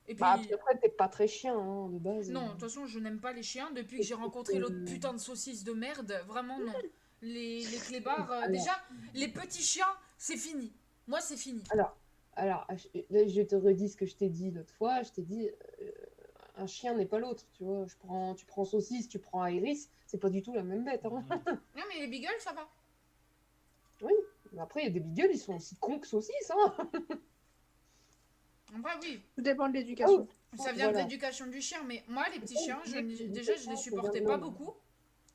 Speaker 1: Et puis,
Speaker 6: Bah, puis après, t'es pas très chien, hein, de base.
Speaker 1: non, de toute façon, je n'aime pas les chiens. Depuis que j'ai rencontré l'autre putain de saucisse de merde, vraiment non. Les clébards, déjà, les petits chiens, c'est fini. Moi, c'est fini.
Speaker 6: Alors, je te redis ce que je t'ai dit l'autre fois. Je t'ai dit, un chien n'est pas l'autre, tu vois. Tu prends saucisse, tu prends Iris, c'est pas du tout la même bête. Hein.
Speaker 1: Non, mais les beagles, ça va.
Speaker 6: Mais après, il y a des beagles, ils sont aussi cons que saucisse. Hein.
Speaker 1: Enfin, oui,
Speaker 2: Tout dépend de l'éducation.
Speaker 1: ça vient de
Speaker 6: Voilà.
Speaker 1: l'éducation du chien, mais moi, les petits chiens, déjà, je les supportais pas beaucoup.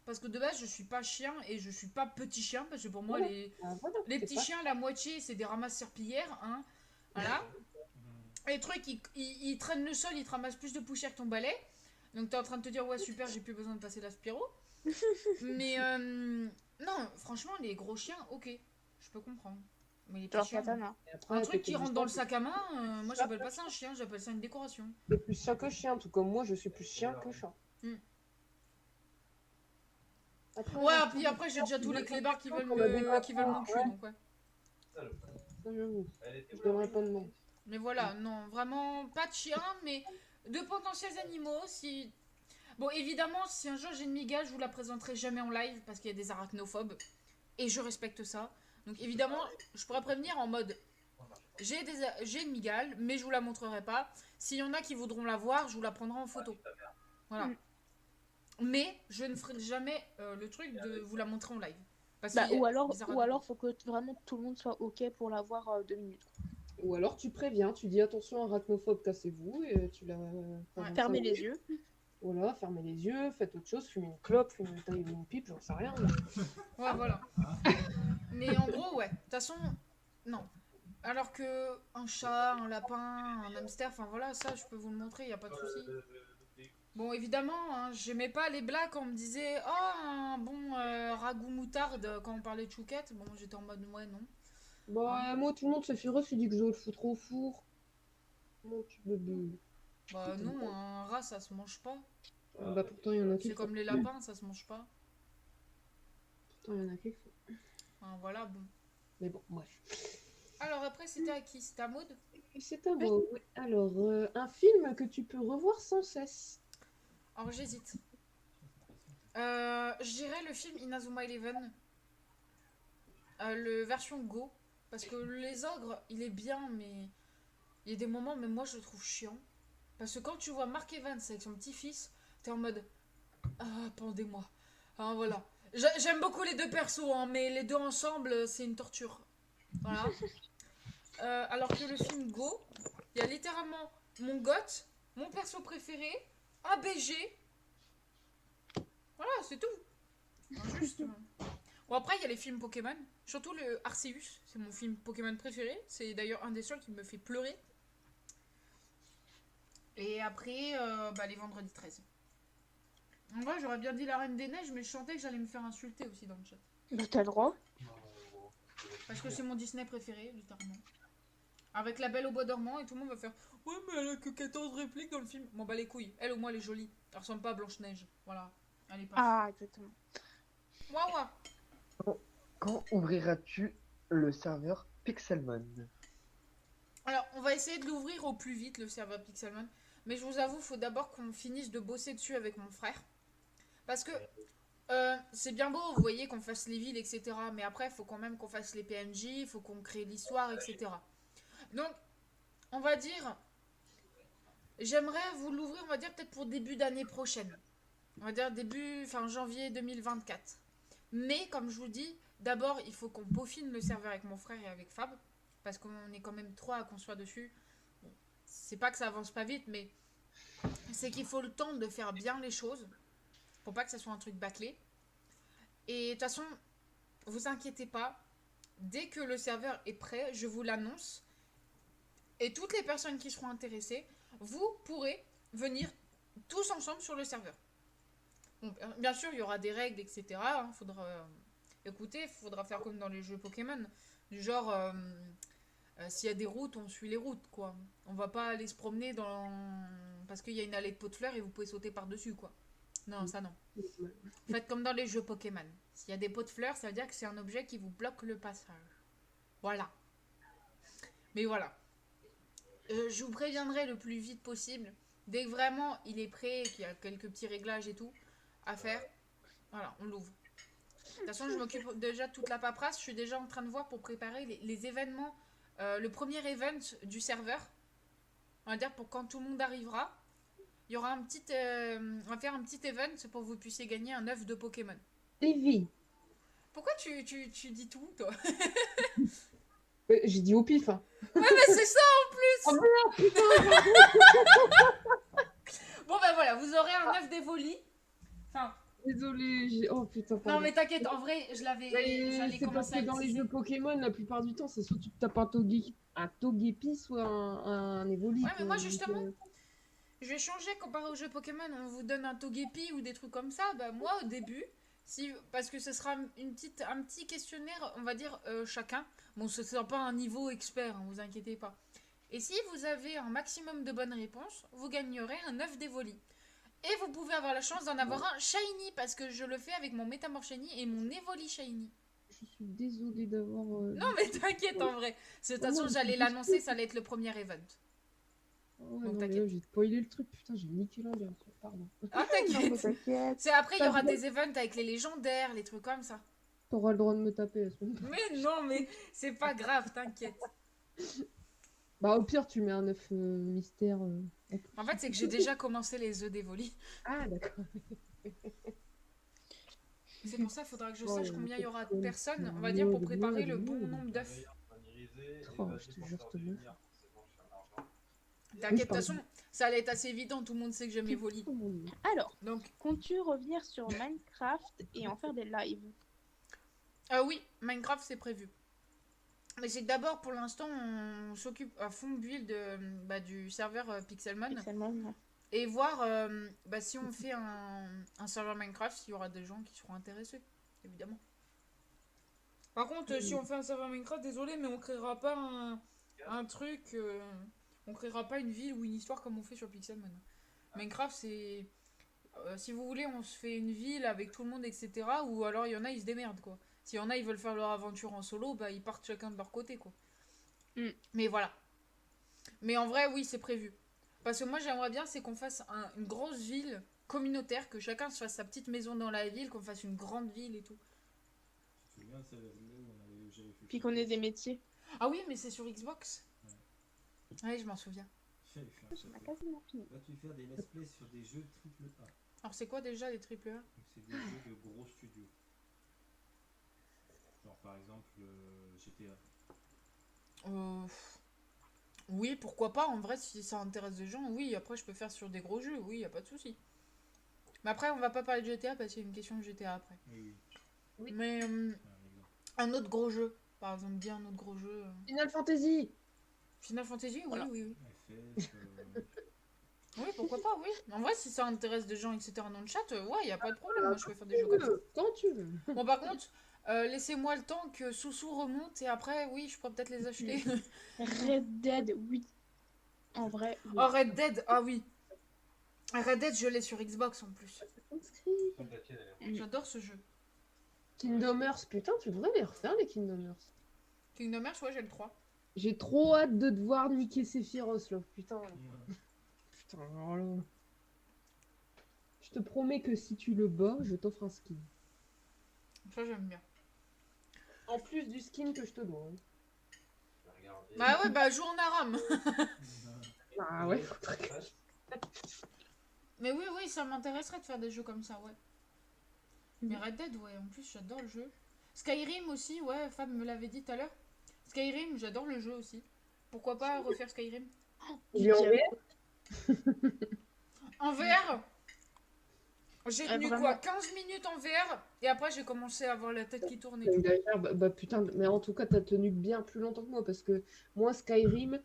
Speaker 1: Parce que de base, je suis pas chien et je suis pas petit chien, parce que pour moi,
Speaker 6: Voilà. Voilà,
Speaker 1: les
Speaker 6: c'est
Speaker 1: petits
Speaker 6: pas-
Speaker 1: chiens, la moitié, c'est des ramasses-serpillères, hein. Voilà. Les trucs, ils traînent le sol, ils te ramassent plus de poussière que ton balai. Donc t'es en train de te dire, ouais, super, j'ai plus besoin de passer l'aspiro. Mais non, franchement, les gros chiens, ok, je peux comprendre. Mais les petits
Speaker 2: Genre
Speaker 1: chiens,
Speaker 2: katana.
Speaker 6: Et après,
Speaker 1: un truc
Speaker 6: t'es
Speaker 1: qui rentre
Speaker 6: plus
Speaker 1: dans le
Speaker 6: chien
Speaker 1: sac à main, moi j'appelle pas ça un chien, j'appelle ça une décoration.
Speaker 6: T'es plus chien que chien, tout comme moi, je suis plus chien que chat.
Speaker 1: Hmm.
Speaker 6: Après,
Speaker 1: Ouais, puis après, j'ai déjà tous les clébards qui veulent, qui veulent mon cul,
Speaker 6: Ouais.
Speaker 1: donc ouais.
Speaker 6: Ça, j'avoue. Je donnerai pas de nom.
Speaker 1: Mais voilà, non, vraiment pas de chien, mais de potentiels animaux. Si... Bon, évidemment, si un jour j'ai une migale, je vous la présenterai jamais en live parce qu'il y a des arachnophobes. Et je respecte ça. Donc évidemment, je pourrais prévenir en mode j'ai une migale, mais je vous la montrerai pas. S'il y en a qui voudront la voir, je vous la prendrai en photo. Voilà.
Speaker 2: Mm.
Speaker 1: Mais je ne ferai jamais le truc de vous la montrer en live. Parce
Speaker 2: Bah,
Speaker 1: qu'il y a
Speaker 2: ou alors,
Speaker 1: des arachnophobes.
Speaker 2: faut que vraiment tout le monde soit ok pour l'avoir 2 minutes.
Speaker 6: Ou alors tu préviens, tu dis attention, arachnophobe, cassez-vous, et tu la.
Speaker 2: Fermez les yeux.
Speaker 6: Voilà, fermez les yeux, faites autre chose, fumez une clope, fumez une pipe, j'en sais rien.
Speaker 1: Ouais, voilà. Mais en gros, ouais. De toute façon, non. Alors que un chat, un lapin, un hamster, enfin voilà, ça, je peux vous le montrer, y a pas de souci. Bon, évidemment, hein, j'aimais pas les blagues quand on me disait « Oh, un bon ragoût moutarde » quand on parlait de chouquette. Bon, j'étais en mode « Ouais, non.
Speaker 6: Bah, moi, tout le monde se fait rire, tu dis que je le foutre au four. Mon petit bébé. »
Speaker 1: Bah non, un rat, ça se mange pas.
Speaker 6: Bah, pourtant, il y en a qui
Speaker 1: C'est
Speaker 6: le font.
Speaker 1: comme les lapins, ça se mange pas.
Speaker 6: Pourtant, il y en a qui le font.
Speaker 1: Enfin, voilà, bon.
Speaker 6: Mais bon, bref.
Speaker 1: Alors après, c'était à qui? C'était à Maud?
Speaker 6: C'est à moi, oui. Alors, un film que tu peux revoir sans cesse.
Speaker 1: Alors j'hésite. Je dirais le film Inazuma Eleven. Le version Go. Parce que les ogres, il est bien, mais il y a des moments, mais moi je le trouve chiant. Parce que quand tu vois Mark Evans avec son petit-fils, t'es en mode ah, pendez-moi. Hein, voilà. J'aime beaucoup les deux persos, hein, mais les deux ensemble, c'est une torture. Voilà. Alors que le film Go, il y a littéralement mon goth, mon perso préféré, un BG. Voilà, c'est tout. Enfin, juste. Bon, après, il y a les films Pokémon. Surtout le Arceus, c'est mon film Pokémon préféré. C'est d'ailleurs un des seuls qui me fait pleurer. Et après, bah, les vendredis 13. En vrai, j'aurais bien dit la Reine des Neiges, mais je sentais que j'allais me faire insulter aussi dans le chat.
Speaker 2: Bah, t'as le droit.
Speaker 1: Parce que c'est mon Disney préféré, littéralement. Avec la Belle au Bois dormant, et tout le monde va faire ouais, mais elle a que 14 répliques dans le film. Bon, bah les couilles. Elle, au moins, elle est jolie. Elle ressemble pas à Blanche-Neige. Voilà. Elle est pas.
Speaker 2: Ah, exactement.
Speaker 1: Waouh.
Speaker 5: Quand ouvriras-tu le serveur Pixelmon?
Speaker 1: Alors, on va essayer de l'ouvrir au plus vite, le serveur Pixelmon. Mais je vous avoue, il faut d'abord qu'on finisse de bosser dessus avec mon frère. Parce que C'est bien beau, vous voyez, qu'on fasse les villes, etc. Mais après, il faut quand même qu'on fasse les PNJ, il faut qu'on crée l'histoire, etc. Donc, on va dire, j'aimerais vous l'ouvrir, on va dire peut-être pour début d'année prochaine. On va dire fin janvier 2024. Mais, comme je vous dis, d'abord, il faut qu'on peaufine le serveur avec mon frère et avec Fab. Parce qu'on est quand même 3 à construire dessus. Bon, c'est pas que ça avance pas vite, mais c'est qu'il faut le temps de faire bien les choses. Pour pas que ça soit un truc bâclé. Et de toute façon, vous inquiétez pas. Dès que le serveur est prêt, je vous l'annonce. Et toutes les personnes qui seront intéressées, vous pourrez venir tous ensemble sur le serveur. Donc, bien sûr, il y aura des règles, etc. Écoutez, il faudra faire comme dans les jeux Pokémon. Du genre, s'il y a des routes, on suit les routes, quoi. On va pas aller se promener parce qu'il y a une allée de pots de fleurs et vous pouvez sauter par-dessus, quoi. Non, ça non. Faites comme dans les jeux Pokémon. S'il y a des pots de fleurs, ça veut dire que c'est un objet qui vous bloque le passage. Voilà. Mais voilà. Je vous préviendrai le plus vite possible. Dès que vraiment il est prêt, qu'il y a quelques petits réglages et tout à faire, voilà, on l'ouvre. De toute façon, je m'occupe déjà de toute la paperasse. Je suis déjà en train de voir pour préparer les événements. Le premier event du serveur. On va dire pour quand tout le monde arrivera. Il y aura on va faire un petit event pour que vous puissiez gagner un œuf de Pokémon.
Speaker 6: Eevee.
Speaker 1: Pourquoi tu dis tout, toi?
Speaker 6: J'ai dit au pif. Hein.
Speaker 1: Ouais, mais c'est ça en plus!
Speaker 6: Oh merde, putain!
Speaker 1: Bon, ben voilà, vous aurez un œuf d'Evoli. Enfin.
Speaker 6: Désolée, oh putain, pardon.
Speaker 1: Non, mais t'inquiète, en vrai, j'allais
Speaker 6: C'est parce
Speaker 1: commencer
Speaker 6: que dans les jeux Pokémon, la plupart du temps, c'est soit tu tapes un Togepi, soit un Evoli.
Speaker 1: Ouais, mais moi, justement, je vais changer comparé aux jeux Pokémon. On vous donne un Togepi ou des trucs comme ça. Bah, moi, au début, parce que ce sera un petit questionnaire, on va dire, chacun. Bon, ce ne sera pas un niveau expert, hein, vous inquiétez pas. Et si vous avez un maximum de bonnes réponses, vous gagnerez un œuf d'Evoli. Et vous pouvez avoir la chance d'en avoir un Shiny, parce que je le fais avec mon Métamorph Shiny et mon Evoli Shiny.
Speaker 6: Je suis désolée d'avoir...
Speaker 1: Non, mais t'inquiète, en vrai. De toute façon, j'allais l'annoncer, ça allait être le premier event.
Speaker 6: Oh,
Speaker 1: donc
Speaker 6: non,
Speaker 1: t'inquiète.
Speaker 6: j'ai spoilé le truc, putain, j'ai niqué l'ambiance, pardon.
Speaker 1: Ah, t'inquiète. C'est après, il y aura des events avec les légendaires, les trucs comme ça.
Speaker 6: T'auras le droit de me taper la semaine prochaine.
Speaker 1: Mais non, mais c'est pas grave, t'inquiète.
Speaker 6: Bah, au pire, tu mets un œuf mystère.
Speaker 1: En fait, c'est que j'ai déjà commencé les œufs d'Evoli.
Speaker 6: Ah, d'accord.
Speaker 1: C'est pour ça qu'il faudra que je
Speaker 6: Oh,
Speaker 1: sache combien il y aura de personnes, on va dire, pour préparer le bon nombre d'œufs.
Speaker 6: Oh, je te jure, je te jure.
Speaker 1: T'inquiète, de toute façon, ça allait être assez évident, tout le monde sait que j'aime Evoli.
Speaker 2: Alors,
Speaker 1: Donc,
Speaker 2: comptes-tu revenir sur Minecraft et en faire des lives?
Speaker 1: oui, Minecraft, c'est prévu. Mais c'est que d'abord, pour l'instant, on s'occupe à fond de build du serveur Pixelmon.
Speaker 2: Pixelmon.
Speaker 1: Et voir si on fait un serveur Minecraft, s'il y aura des gens qui seront intéressés, évidemment. Par contre, si on fait un serveur Minecraft, désolé, mais on créera pas un truc... on créera pas une ville ou une histoire comme on fait sur Pixelmon. Minecraft, c'est... si vous voulez, on se fait une ville avec tout le monde, etc. Ou alors, il y en a, ils se démerdent, quoi. S'il y en a, ils veulent faire leur aventure en solo, bah, ils partent chacun de leur côté, quoi. Mais voilà. Mais en vrai, oui, c'est prévu. Parce que moi, j'aimerais bien, c'est qu'on fasse une grosse ville communautaire, que chacun se fasse sa petite maison dans la ville, qu'on fasse une grande ville et tout.
Speaker 3: Je me souviens, c'est là où j'avais fait.
Speaker 2: Puis qu'on ait des métiers.
Speaker 1: Ah oui, mais c'est sur Xbox. Ouais, je m'en souviens.
Speaker 3: J'avais fait un
Speaker 2: On a
Speaker 3: château.
Speaker 2: quasiment fini.
Speaker 3: Là, tu fais des let's play sur des jeux AAA.
Speaker 1: Alors, c'est quoi déjà les AAA?
Speaker 3: Donc, c'est des jeux de gros studios. Genre, par exemple, GTA.
Speaker 1: Oui, pourquoi pas. En vrai, si ça intéresse des gens, oui. Après, je peux faire sur des gros jeux. Oui, y a pas de souci. Mais après, on va pas parler de GTA parce qu'il y a une question de GTA après.
Speaker 3: Oui.
Speaker 1: Mais
Speaker 3: Un exemple.
Speaker 1: un autre gros jeu. Par exemple, bien un autre gros jeu.
Speaker 6: Final Fantasy.
Speaker 1: Final Fantasy, oui,
Speaker 2: Voilà.
Speaker 1: oui.
Speaker 3: FF,
Speaker 1: Oui, pourquoi pas, oui. En vrai, si ça intéresse des gens, etc. dans le chat, ouais, y a pas de problème. Moi, je peux faire des jeux comme ça.
Speaker 6: Quand tu veux.
Speaker 1: Bon, par contre, laissez-moi le temps que Soussou remonte et après, oui, je pourrais peut-être les acheter.
Speaker 2: Red Dead, oui. En vrai, oui.
Speaker 1: Oh, Red Dead, ah oui. Red Dead, je l'ai sur Xbox en plus. J'adore ce jeu.
Speaker 6: Kingdom Hearts, putain, tu devrais les refaire, les Kingdom Hearts.
Speaker 1: Kingdom Hearts, ouais, j'ai le 3.
Speaker 6: J'ai trop hâte de devoir niquer Sephiroth, là, putain. Putain, alors là... Je te promets que si tu le bats, je t'offre un skin.
Speaker 1: Ça, j'aime bien.
Speaker 6: En plus du skin que je te dois. Hein.
Speaker 1: Bah ouais, bah joue en Aram.
Speaker 6: Ah ouais.
Speaker 1: Mais oui, oui, ça m'intéresserait de faire des jeux comme ça, ouais. Mais Red Dead, ouais, en plus, j'adore le jeu. Skyrim aussi, ouais, Fab me l'avait dit tout à l'heure. Skyrim, j'adore le jeu aussi. Pourquoi pas refaire Skyrim?
Speaker 6: Il est en VR.
Speaker 1: En VR, j'ai tenu
Speaker 2: vraiment.
Speaker 1: quoi 15 minutes en VR et après j'ai commencé à avoir la tête qui tourne et tout.
Speaker 6: Bah putain, mais en tout cas, t'as tenu bien plus longtemps que moi parce que moi, Skyrim,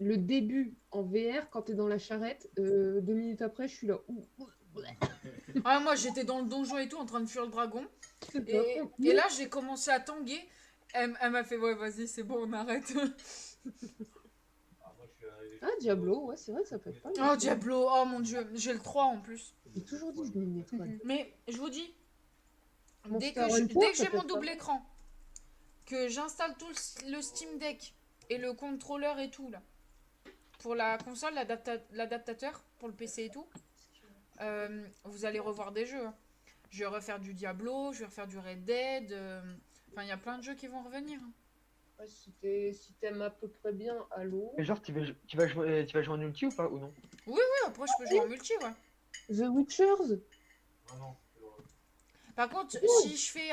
Speaker 6: le début en VR, quand t'es dans la charrette, 2 minutes après, je suis là.
Speaker 1: Ah, moi j'étais dans le donjon et tout en train de fuir le dragon.
Speaker 6: C'est pas
Speaker 1: Et,
Speaker 6: con.
Speaker 1: et là j'ai commencé à tanguer. Elle m'a fait ouais vas-y c'est bon on arrête.
Speaker 6: Ah, Diablo, ouais, c'est vrai que ça peut être pas mal.
Speaker 1: Oh Diablo, oh mon dieu, j'ai le 3 en plus.
Speaker 6: J'ai toujours dit que je voulais une étoile.
Speaker 1: Mais je vous dis,
Speaker 6: Monster
Speaker 1: dès
Speaker 6: Hunter,
Speaker 1: que
Speaker 6: ça
Speaker 1: j'ai
Speaker 6: peut
Speaker 1: mon
Speaker 6: être pas
Speaker 1: double
Speaker 6: mal.
Speaker 1: écran, que j'installe tout le Steam Deck et le contrôleur et tout là, pour la console, l'adaptateur pour le PC et tout, vous allez revoir des jeux. Hein. Je vais refaire du Diablo, je vais refaire du Red Dead. Enfin, il y a plein de jeux qui vont revenir. Hein.
Speaker 6: Ouais, si t'aimes à peu près bien Halo.
Speaker 5: Mais genre, tu vas jouer en ulti ou pas, ou non?
Speaker 1: Oui, après je peux jouer en multi, ouais.
Speaker 6: The Witchers.
Speaker 1: Par contre, si je fais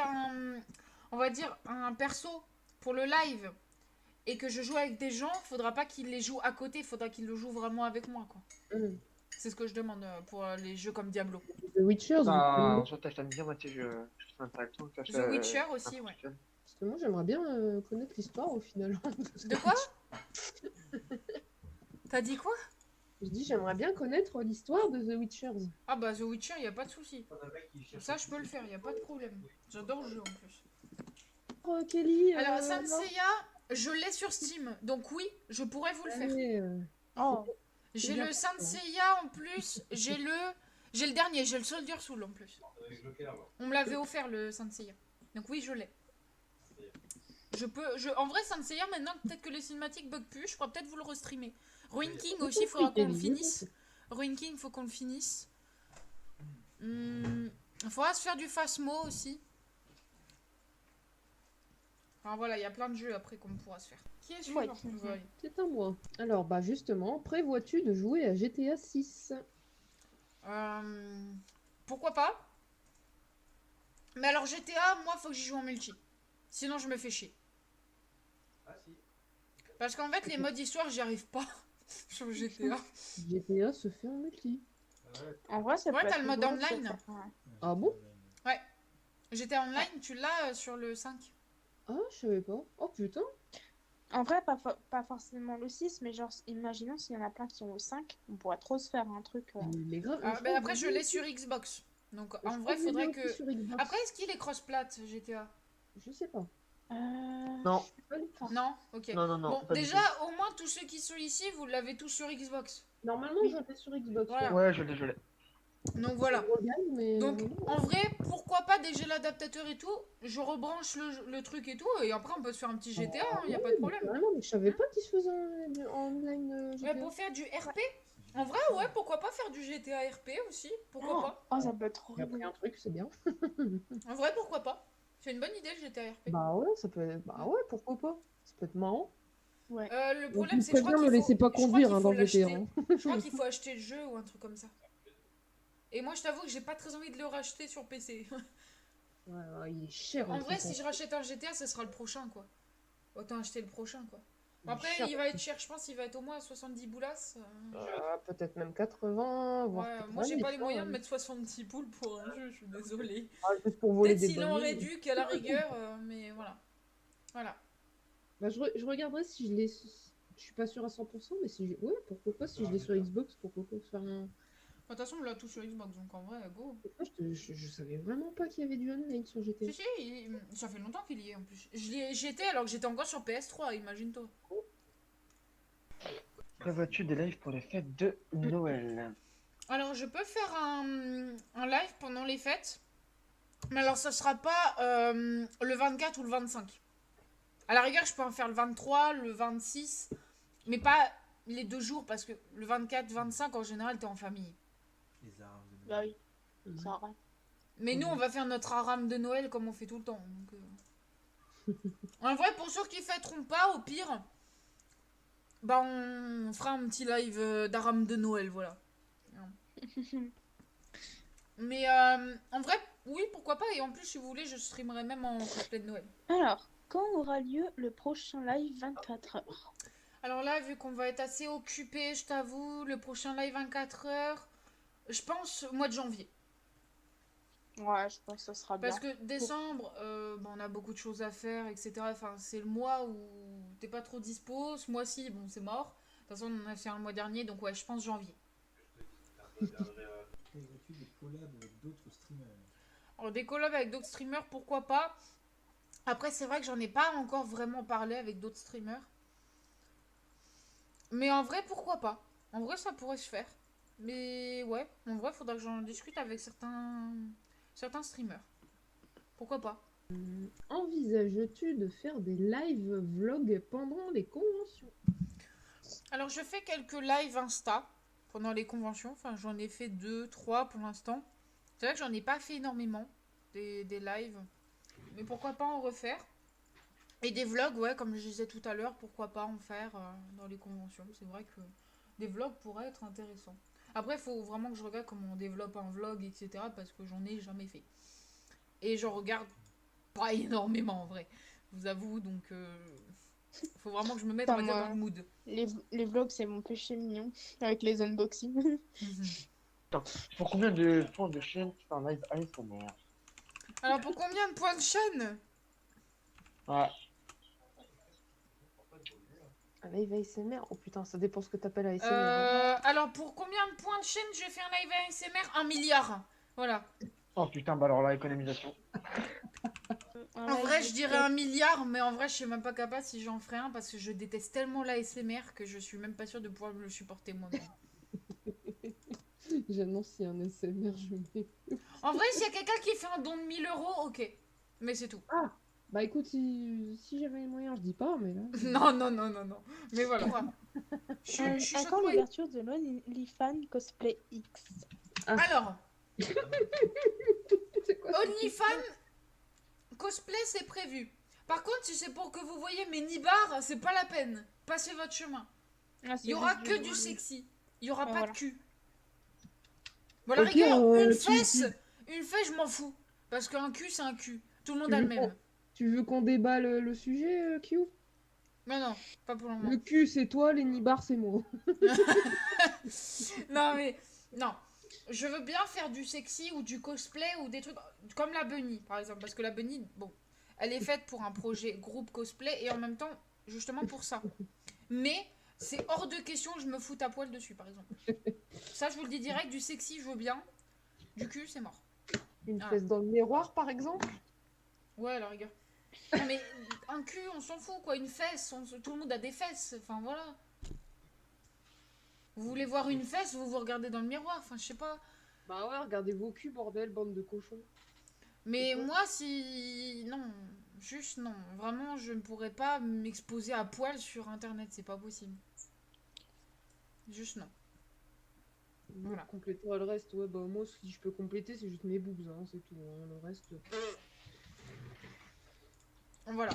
Speaker 1: on va dire, un perso pour le live et que je joue avec des gens, faudra pas qu'ils les jouent à côté, faudra qu'ils le jouent vraiment avec moi, quoi. C'est ce que je demande pour les jeux comme Diablo.
Speaker 6: The Witchers.
Speaker 5: Ah, en fait, je t'aime bien, moi, tu sais, je suis intéressant.
Speaker 1: The Witcher aussi, ouais.
Speaker 6: Parce que moi, j'aimerais bien connaître l'histoire au final.
Speaker 1: De quoi? T'as dit quoi?
Speaker 6: Je dis, j'aimerais bien connaître l'histoire de The Witchers.
Speaker 1: Ah bah The Witcher, y a pas de souci. Ça, je peux le faire, y a pas de problème. J'adore le jeu en plus.
Speaker 6: Oh, Kelly.
Speaker 1: Alors, Saint Seiya, je l'ai sur Steam, donc oui, je pourrais vous le faire.
Speaker 6: Allez,
Speaker 2: Oh,
Speaker 1: J'ai le Saint Seiya en plus, j'ai le dernier, j'ai le Soldier Soul en plus. On me l'avait offert le Saint Seiya. Donc oui, je l'ai. En vrai, Saint Seiya, maintenant, peut-être que les cinématiques bug plus, je pourrais peut-être vous le restreamer. Ruin King aussi, il faudra qu'on le finisse. Ruin King, faut qu'on le finisse. Il faudra se faire du Phasmo aussi. Enfin voilà, il y a plein de jeux après qu'on pourra se faire. Qui est celui-là? Ouais.
Speaker 6: C'est à moi. Alors, bah justement, prévois-tu de jouer à GTA 6?
Speaker 1: Pourquoi pas? Mais alors GTA, moi, faut que j'y joue en multi. Sinon, je me fais chier. Parce qu'en fait, les modes histoire, j'y arrive pas. Sur GTA.
Speaker 6: GTA se fait en multi.
Speaker 2: en vrai, ça
Speaker 1: Ouais,
Speaker 2: peut
Speaker 1: t'as
Speaker 2: être
Speaker 1: le mode
Speaker 2: rigolo de se
Speaker 1: online.
Speaker 2: faire, ouais.
Speaker 6: Ah bon?
Speaker 1: GTA Online, tu l'as sur le 5.
Speaker 6: Ah, je savais pas. Oh putain.
Speaker 2: En vrai, pas forcément le 6, mais genre, imaginons s'il y en a plein qui ont le 5, on pourrait trop se faire un truc.
Speaker 6: Mais grave.
Speaker 1: Ah, bah après, je l'ai sur Xbox. Donc en vrai, faudrait que. Après, est-ce qu'il est cross-plat GTA?
Speaker 6: Je sais pas.
Speaker 5: Non.
Speaker 1: Non? Ok.
Speaker 5: Non,
Speaker 1: Bon,
Speaker 5: pas du
Speaker 1: déjà, au moins, tous ceux qui sont ici, vous l'avez tous sur Xbox.
Speaker 6: Normalement, je l'ai sur Xbox.
Speaker 1: Voilà.
Speaker 5: Ouais, je l'ai.
Speaker 1: Donc voilà.
Speaker 6: Je regarde, mais...
Speaker 1: Donc en vrai, pourquoi pas dès que j'ai l'adaptateur et tout, je rebranche le truc et tout, et après on peut se faire un petit GTA, il a pas de problème.
Speaker 6: Carrément, mais je savais pas qu'il se faisait en online GTA.
Speaker 1: Mais pour faire du RP, en vrai, ouais, pourquoi pas faire du GTA RP aussi, pourquoi pas.
Speaker 2: Oh, ça peut être trop
Speaker 6: J'ai appris
Speaker 2: rigolo.
Speaker 6: un truc, c'est bien.
Speaker 1: En vrai, pourquoi pas. C'est une bonne idée le GTA RP.
Speaker 6: Bah ouais, ça peut être... Bah ouais, pourquoi pas. Ça peut être marrant.
Speaker 1: Le
Speaker 6: Donc,
Speaker 1: problème, c'est
Speaker 6: très
Speaker 1: je crois
Speaker 6: bien,
Speaker 1: qu'il
Speaker 6: me laissez pas
Speaker 1: je crois
Speaker 6: conduire
Speaker 1: qu'il
Speaker 6: hein,
Speaker 1: faut
Speaker 6: dans GTA.
Speaker 1: l'acheter.
Speaker 6: Hein.
Speaker 1: Je crois qu'il faut acheter le jeu ou un truc comme ça. Et moi, je t'avoue que j'ai pas très envie de le racheter sur PC.
Speaker 6: Ouais, il est cher.
Speaker 1: En
Speaker 6: le
Speaker 1: vrai,
Speaker 6: truc,
Speaker 1: si je rachète un GTA, ce sera le prochain, quoi. Autant acheter le prochain, quoi.
Speaker 6: Il est
Speaker 1: Après,
Speaker 6: cher.
Speaker 1: il va être cher, je pense qu'il va être au moins à 70 boulasses.
Speaker 6: Peut-être même 80, voire
Speaker 1: Ouais,
Speaker 6: 90,
Speaker 1: moi j'ai pas les moyens de
Speaker 6: hein.
Speaker 1: mettre 70 poules pour un jeu, je suis désolée.
Speaker 6: Ah, juste pour voler
Speaker 1: Peut-être
Speaker 6: des
Speaker 1: s'ils l'ont
Speaker 6: bonnets.
Speaker 1: réduit à la rigueur, mais voilà. Voilà.
Speaker 6: Bah, je regarderai si je l'ai... Je suis pas sûre à 100%, mais si je... Ouais, pourquoi pas, si je l'ai sur Xbox, pourquoi pas faire un...
Speaker 1: De toute façon, on l'a tout sur Xbox, donc en vrai, go.
Speaker 6: Moi, je savais vraiment pas qu'il y avait du online sur GTA.
Speaker 1: Si, si, ça fait longtemps qu'il y est en plus. J'y étais alors que j'étais encore sur PS3, imagine-toi.
Speaker 5: Prévois-tu des lives pour les fêtes de Noël?
Speaker 1: Alors, je peux faire un live pendant les fêtes, mais alors ça sera pas le 24 ou le 25. À la rigueur, je peux en faire le 23, le 26, mais pas les 2 jours parce que le 24, 25, en général, t'es en famille.
Speaker 3: Les arbres.
Speaker 2: Bah oui. Ça va.
Speaker 1: Mais nous, on va faire notre haram de Noël comme on fait tout le temps. Donc, En vrai, pour ceux qui fêteront pas, au pire, bah on fera un petit live d'aram de Noël, voilà. Mais en vrai, oui, pourquoi pas. Et en plus, si vous voulez, je streamerai même en cosplay de Noël.
Speaker 2: Alors, quand aura lieu le prochain live 24 heures?
Speaker 1: Alors là, vu qu'on va être assez occupé, je t'avoue, le prochain live 24 heures, je pense au mois de janvier.
Speaker 2: Ouais, je pense que ça sera bien.
Speaker 1: Parce que décembre, bah, on a beaucoup de choses à faire, etc. Enfin, c'est le mois où t'es pas trop dispo. Ce mois-ci, bon, c'est mort. De toute façon, on en a fait un le mois dernier, donc ouais, je pense janvier.
Speaker 3: Prévois-tu des collabs avec d'autres streamers?
Speaker 1: Alors, des collabs avec d'autres streamers, pourquoi pas. Après, c'est vrai que j'en ai pas encore vraiment parlé avec d'autres streamers. Mais en vrai, pourquoi pas. En vrai, ça pourrait se faire. Mais ouais, en vrai, faudra que j'en discute avec certains streamers. Pourquoi pas.
Speaker 6: Envisages-tu de faire des live vlogs pendant les conventions?
Speaker 1: Alors, je fais quelques lives Insta pendant les conventions. Enfin, j'en ai fait 2, 3 pour l'instant. C'est vrai que j'en ai pas fait énormément, des lives. Mais pourquoi pas en refaire. Et des vlogs, ouais, comme je disais tout à l'heure, pourquoi pas en faire dans les conventions. C'est vrai que des vlogs pourraient être intéressants. Après, il faut vraiment que je regarde comment on développe un vlog, etc. Parce que j'en ai jamais fait. Et j'en regarde pas énormément en vrai. Je vous avoue, donc faut vraiment que je me mette, on va dire, dans le mood.
Speaker 2: Les vlogs, c'est mon péché mignon. Avec les unboxings.
Speaker 5: Pour combien de points de chaîne tu fais un live ASMR?
Speaker 1: Alors, pour combien de points de chaîne?
Speaker 5: Ouais.
Speaker 6: Un live ASMR? Oh putain, ça dépend ce que t'appelles ASMR.
Speaker 1: Alors, pour combien de points de chaîne je fais un live ASMR? 1 milliard. Voilà.
Speaker 5: Oh putain, bah alors là, économisation.
Speaker 1: En vrai, je dirais 1 milliard, mais en vrai, je suis même pas capable si j'en ferais un parce que je déteste tellement l'ASMR que je suis même pas sûre de pouvoir me le supporter moi-même.
Speaker 6: J'annonce s'il y a un ASMR, je mets.
Speaker 1: En vrai, s'il y a quelqu'un qui fait un don de 1000 euros, ok. Mais c'est tout.
Speaker 6: Bah écoute, si j'avais les moyens, je dis pas, mais là.
Speaker 1: Non. Mais voilà. Je suis
Speaker 2: À
Speaker 1: choquée.
Speaker 2: quand l'ouverture de l'OnlyFans Cosplay X?
Speaker 1: Alors,
Speaker 6: C'est quoi ce
Speaker 1: OnlyFans cosplay, c'est prévu. Par contre, si c'est pour que vous voyez mes nibards, c'est pas la peine. Passez votre chemin.
Speaker 2: Ah,
Speaker 1: Il y aura que du sexy. Il y aura
Speaker 2: Ouais,
Speaker 1: pas
Speaker 2: voilà.
Speaker 1: de cul. Bon, à la
Speaker 6: Ok,
Speaker 1: rigueur, une
Speaker 6: tu-
Speaker 1: fesse, je m'en fous. Parce qu'un cul, c'est un cul. Tout le monde a le même.
Speaker 6: Tu veux qu'on déballe le sujet, Q?
Speaker 1: Non, pas pour le moment.
Speaker 6: Le cul, c'est toi, les nibards, c'est moi.
Speaker 1: Non, mais non. Je veux bien faire du sexy ou du cosplay ou des trucs comme la Bunny, par exemple. Parce que la Bunny, bon, elle est faite pour un projet groupe cosplay et en même temps, justement pour ça. Mais c'est hors de question que je me foute à poil dessus, par exemple. Ça, je vous le dis direct, du sexy, je veux bien. Du cul, c'est mort.
Speaker 6: Une
Speaker 1: Ah.
Speaker 6: fesse dans le miroir, par exemple?
Speaker 1: Ouais, à la rigueur. Non, mais un cul, on s'en fout, quoi. Une fesse, tout le monde a des fesses. Enfin, voilà. Vous voulez voir une fesse, vous vous regardez dans le miroir. Enfin, je sais pas.
Speaker 6: Bah ouais, regardez vos culs, bordel, bande de cochons.
Speaker 1: Mais
Speaker 6: C'est quoi
Speaker 1: moi, si... Non. Juste non. Vraiment, je ne pourrais pas m'exposer à poil sur Internet. C'est pas possible. Juste non. Voilà.
Speaker 6: Compléter le reste, ouais, bah moi, si je peux compléter, c'est juste mes boobs, hein, c'est tout. Hein, le reste.
Speaker 1: Voilà.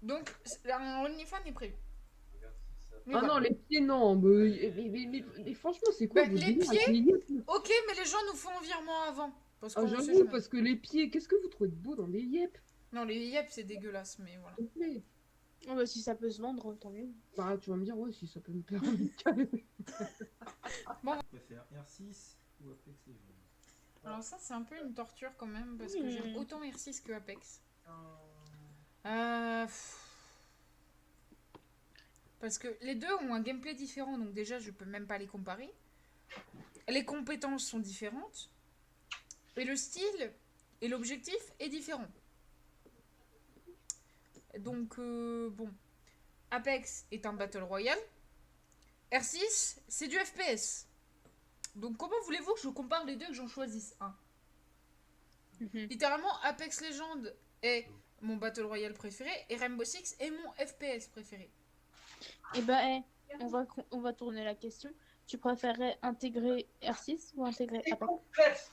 Speaker 1: Donc, un OnlyFans est prévu. Mais
Speaker 6: Ah
Speaker 1: voilà.
Speaker 6: non, les pieds, non. Mais franchement, c'est quoi
Speaker 1: Bah,
Speaker 6: vos
Speaker 1: les
Speaker 6: délires
Speaker 1: pieds
Speaker 6: avec les yep?
Speaker 1: Ok, mais les gens nous font un virement avant. Parce
Speaker 6: Ah,
Speaker 1: qu'on sait
Speaker 6: j'avoue,
Speaker 1: jamais.
Speaker 6: parce que les pieds, qu'est-ce que vous trouvez de beau dans les yep?
Speaker 1: Non, les yep, c'est dégueulasse, mais voilà.
Speaker 6: S'il te plaît.
Speaker 2: Oh, bah, si ça peut se vendre, tant mieux.
Speaker 6: Bah, tu vas me dire, ouais, si ça peut me permettre.
Speaker 3: Tu préfères R6 ou Apex Legends?
Speaker 1: Alors ça, c'est un peu une torture quand même, parce que j'aime autant R6 que Apex. Parce que les deux ont un gameplay différent, donc déjà, je peux même pas les comparer. Les compétences sont différentes. Et le style et l'objectif est différent. Donc, bon. Apex est un Battle Royale. R6, c'est du FPS. Donc, comment voulez-vous que je compare les deux et que j'en choisisse un? Littéralement, Apex Legends est mon Battle Royale préféré et Rainbow Six est mon FPS préféré.
Speaker 2: Et bah, on va tourner la question. Tu préférerais intégrer R6 ou intégrer Apex?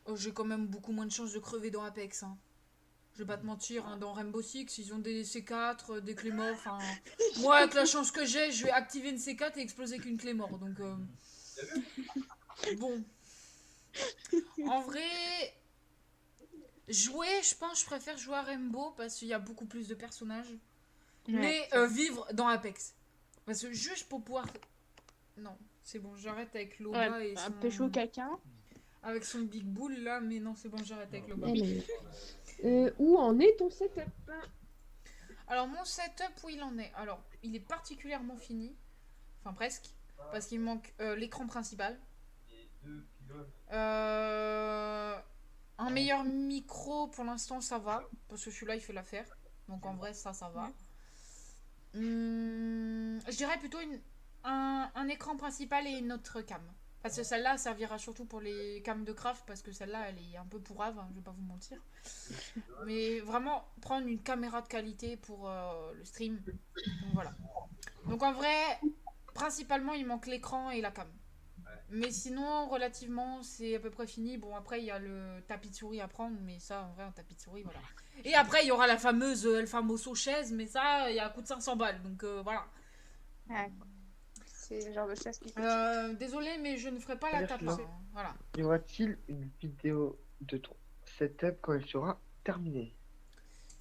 Speaker 1: Oh, j'ai quand même beaucoup moins de chances de crever dans Apex. Hein. Je vais pas te mentir, hein, dans Rainbow Six, ils ont des C4, des clés morts. Enfin, moi, avec la chance que j'ai, je vais activer une C4 et exploser qu'une clé mort. Donc, bon. En vrai, jouer, je pense, je préfère jouer à Rainbow parce qu'il y a beaucoup plus de personnages. Mais vivre dans Apex. Parce que juste pour pouvoir. Non, c'est bon, j'arrête avec Loba et
Speaker 2: Un
Speaker 1: son.
Speaker 2: pécho quelqu'un.
Speaker 1: Avec son big bull là, mais non, c'est bon, j'arrête avec Loba.
Speaker 6: Où en est ton setup?
Speaker 1: Alors, mon setup, où il en est? Alors, il est particulièrement fini. Enfin, presque. Parce qu'il me manque l'écran principal. Un meilleur micro, pour l'instant, ça va. Parce que celui-là, il fait l'affaire. Donc, en vrai, ça va. Je dirais plutôt un écran principal et une autre cam. Parce que celle-là servira surtout pour les cams de craft. Parce que celle-là, elle est un peu pourrave, hein, je vais pas vous mentir. Mais vraiment, prendre une caméra de qualité pour le stream. Donc, voilà. Donc, en vrai, principalement, il manque l'écran et la cam. Mais sinon, relativement, c'est à peu près fini. Bon, après, il y a le tapis de souris à prendre. Mais ça, en vrai, un tapis de souris, voilà. Et après, il y aura la fameuse El Famoso chaise. Mais ça, il y a un coût de 500 balles. Donc, voilà.
Speaker 2: C'est le genre de chaise qui fait.
Speaker 1: Désolé, mais je ne ferai pas la tape. Hein. Voilà.
Speaker 5: Y aura-t-il une vidéo de ton setup quand elle sera terminée?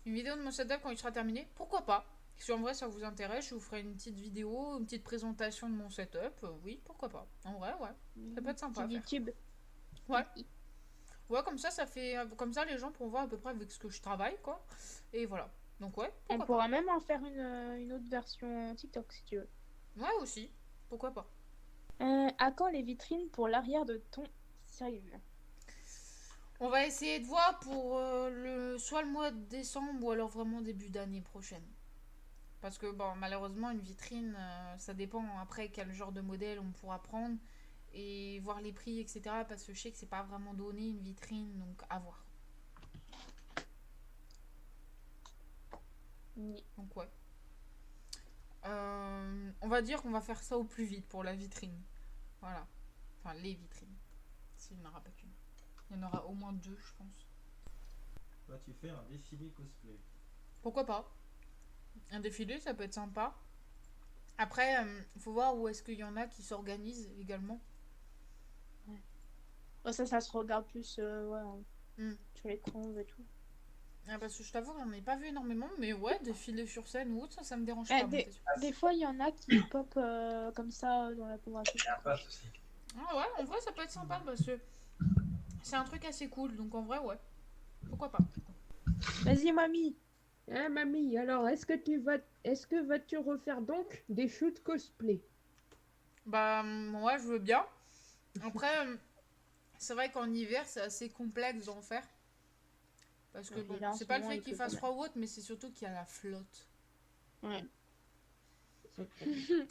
Speaker 1: Une vidéo de mon setup quand il sera terminé? Pourquoi pas? Si en vrai ça vous intéresse, je vous ferai une petite vidéo, une petite présentation de mon setup. Oui, pourquoi pas? En vrai, ouais. Ça peut être sympa.
Speaker 2: YouTube.
Speaker 1: Ouais. Ouais, comme ça fait. Comme ça, les gens pourront voir à peu près avec ce que je travaille, quoi. Et voilà. Donc, ouais.
Speaker 2: On pourra même en faire une autre version TikTok si tu veux.
Speaker 1: Ouais, aussi. Pourquoi pas?
Speaker 2: À quand les vitrines pour l'arrière de ton stream?
Speaker 1: On va essayer de voir pour soit le mois de décembre ou alors vraiment début d'année prochaine. Parce que bon, malheureusement, une vitrine, ça dépend après quel genre de modèle on pourra prendre et voir les prix, etc. Parce que je sais que c'est pas vraiment donné une vitrine, donc à voir.
Speaker 2: Oui.
Speaker 1: Donc ouais. On va dire qu'on va faire ça au plus vite pour la vitrine. Voilà. Enfin, les vitrines. S'il n'y en aura pas qu'une. Il y en aura au moins 2, je pense.
Speaker 3: Vas-tu faire un défilé cosplay?
Speaker 1: Pourquoi pas? Un défilé, ça peut être sympa. Après, il faut voir où est-ce qu'il y en a qui s'organisent également.
Speaker 2: Ça se regarde plus sur l'écran et tout.
Speaker 1: Ah, parce que je t'avoue, j'en ai pas vu énormément, mais ouais, défiler sur scène ou autre, ça me dérange pas.
Speaker 2: Des fois, il y en a qui pop comme ça dans la conversation.
Speaker 1: Ah ouais, en vrai, ça peut être sympa parce que c'est un truc assez cool, donc en vrai, ouais. Pourquoi pas?
Speaker 2: Vas-y, mamie.
Speaker 6: Ah, mamie, alors, est-ce que vas-tu refaire donc des shoots cosplay?
Speaker 1: Bah, ouais, je veux bien. Après, c'est vrai qu'en hiver, c'est assez complexe d'en faire. Parce que bon, c'est pas le fait qu'il fasse froid ou autre, mais c'est surtout qu'il y a la flotte.
Speaker 2: Ouais.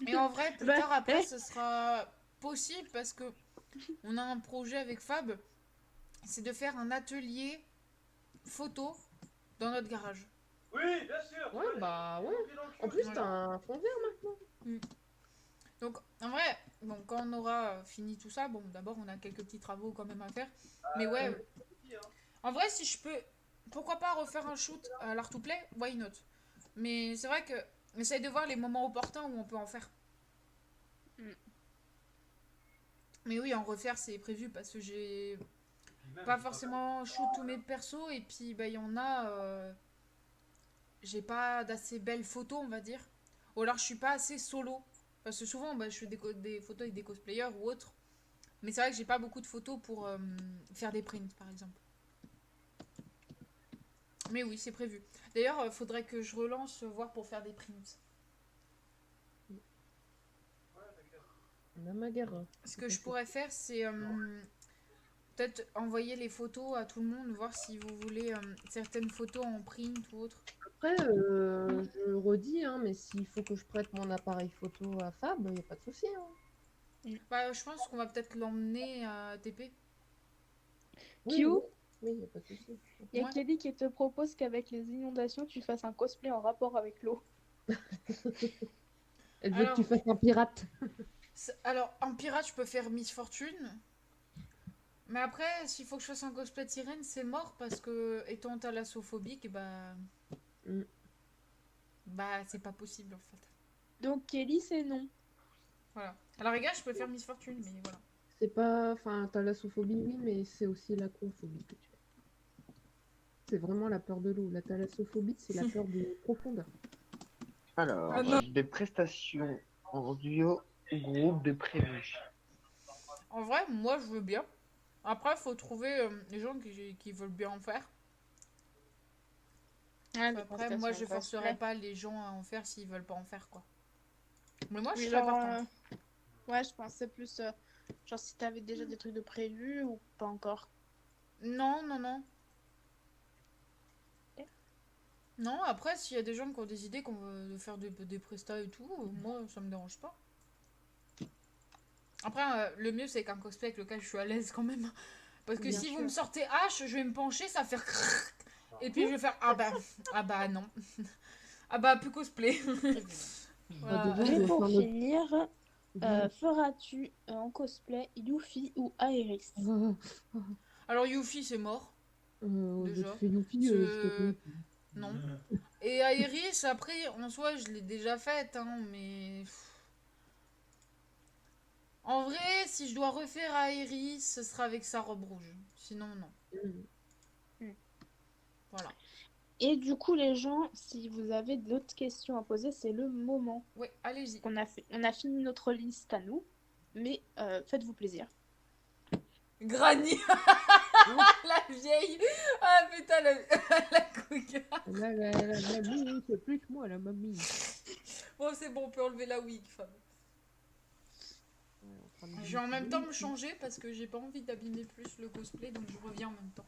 Speaker 1: Et en vrai, plus tard après, ce sera possible parce que on a un projet avec Fab, c'est de faire un atelier photo dans notre garage.
Speaker 3: Oui, bien sûr.
Speaker 6: Ouais, bah ouais. En plus, t'as un fond vert maintenant.
Speaker 1: Donc, en vrai, bon, quand on aura fini tout ça, bon, d'abord, on a quelques petits travaux quand même à faire. Mais ouais, en vrai, si je peux, pourquoi pas refaire un shoot à l'Art to Play? Why not? Mais c'est vrai que, essaye de voir les moments opportuns où on peut en faire. Mais oui, en refaire, c'est prévu parce que j'ai pas forcément shoot tous mes persos. Et puis, bah, il y en a, j'ai pas d'assez belles photos, on va dire. Ou alors, je suis pas assez solo. Parce que souvent, bah, je fais des photos avec des cosplayers ou autres. Mais c'est vrai que j'ai pas beaucoup de photos pour faire des prints, par exemple. Mais oui, c'est prévu. D'ailleurs, faudrait que je relance, voir pour faire des prints. Ce que je pourrais faire, c'est peut-être envoyer les photos à tout le monde, voir si vous voulez certaines photos en print ou autre.
Speaker 6: Après, je redis, hein, mais s'il faut que je prête mon appareil photo à Fab, il n'y a pas de souci. Hein.
Speaker 1: Bah, je pense qu'on va peut-être l'emmener à TP.
Speaker 2: Oui,
Speaker 6: oui, il n'y a pas de souci.
Speaker 2: Il y a Kelly qui te propose qu'avec les inondations, tu fasses un cosplay en rapport avec l'eau.
Speaker 6: Elle veut que tu fasses un pirate.
Speaker 1: Alors, en pirate, je peux faire Miss Fortune. Mais après, s'il faut que je fasse un cosplay de sirène, c'est mort parce que, étant thalassophobique, bah.
Speaker 6: Mm.
Speaker 1: Bah, c'est pas possible en fait.
Speaker 2: Donc Kelly, c'est non.
Speaker 1: Voilà. À la rigueur, je peux faire Miss Fortune, mais voilà.
Speaker 6: C'est pas. Enfin, t'as la sophophobie, oui, mais c'est aussi l'acrophobie que tu as. C'est vraiment la peur de l'eau. La thalassophobie, c'est la peur de profondeur.
Speaker 5: Alors,
Speaker 1: Ah non.
Speaker 5: des prestations en duo ou groupe de prévu.
Speaker 1: En vrai, moi, je veux bien. Après, faut trouver les gens qui veulent bien en faire. Après, moi, je forcerai pas les gens à en faire s'ils veulent pas en faire, quoi. Mais moi, je
Speaker 2: Oui,
Speaker 1: suis
Speaker 2: genre,
Speaker 1: partante.
Speaker 2: ouais, je pensais plus, genre si t'avais déjà des trucs de prévu ou pas encore.
Speaker 1: Non, non, non.
Speaker 2: Ok.
Speaker 1: Non, après, s'il y a des gens qui ont des idées qu'on veut faire des prestats et tout, moi, ça me dérange pas. Après, le mieux, c'est qu'un cosplay avec lequel je suis à l'aise quand même. Parce que
Speaker 2: Bien
Speaker 1: si vous
Speaker 2: sûr.
Speaker 1: me sortez H, je vais me pencher, ça va faire crrrr. Et puis je vais faire ah bah non. Ah bah plus cosplay. Voilà.
Speaker 6: déjà,
Speaker 2: Et
Speaker 6: on doit
Speaker 2: pour
Speaker 6: faire notre-
Speaker 2: finir,
Speaker 6: Dis-moi.
Speaker 2: feras-tu en cosplay Yuffie ou Aerys?
Speaker 1: Alors Yuffie c'est mort.
Speaker 6: Je
Speaker 1: Déjà.
Speaker 6: te fais youpi,
Speaker 1: Ce-
Speaker 6: je te connais.
Speaker 1: Non. Et Aerys, après, en soi, je l'ai déjà faite, hein, mais. En vrai, si je dois refaire Aerys, ce sera avec sa robe rouge. Sinon, non.
Speaker 6: Mm.
Speaker 1: Voilà.
Speaker 2: Et du coup, les gens, si vous avez d'autres questions à poser, c'est le moment.
Speaker 1: Ouais, allez-y.
Speaker 2: On a fini notre liste à nous, mais faites-vous plaisir.
Speaker 1: Granny. La vieille. Ah putain, la couille.
Speaker 6: La mamie, c'est plus moi, la mamie.
Speaker 1: Bon, c'est bon, on peut enlever la wig, femme. Je vais en même temps me changer parce que j'ai pas envie d'abîmer plus le cosplay, donc je reviens en même temps.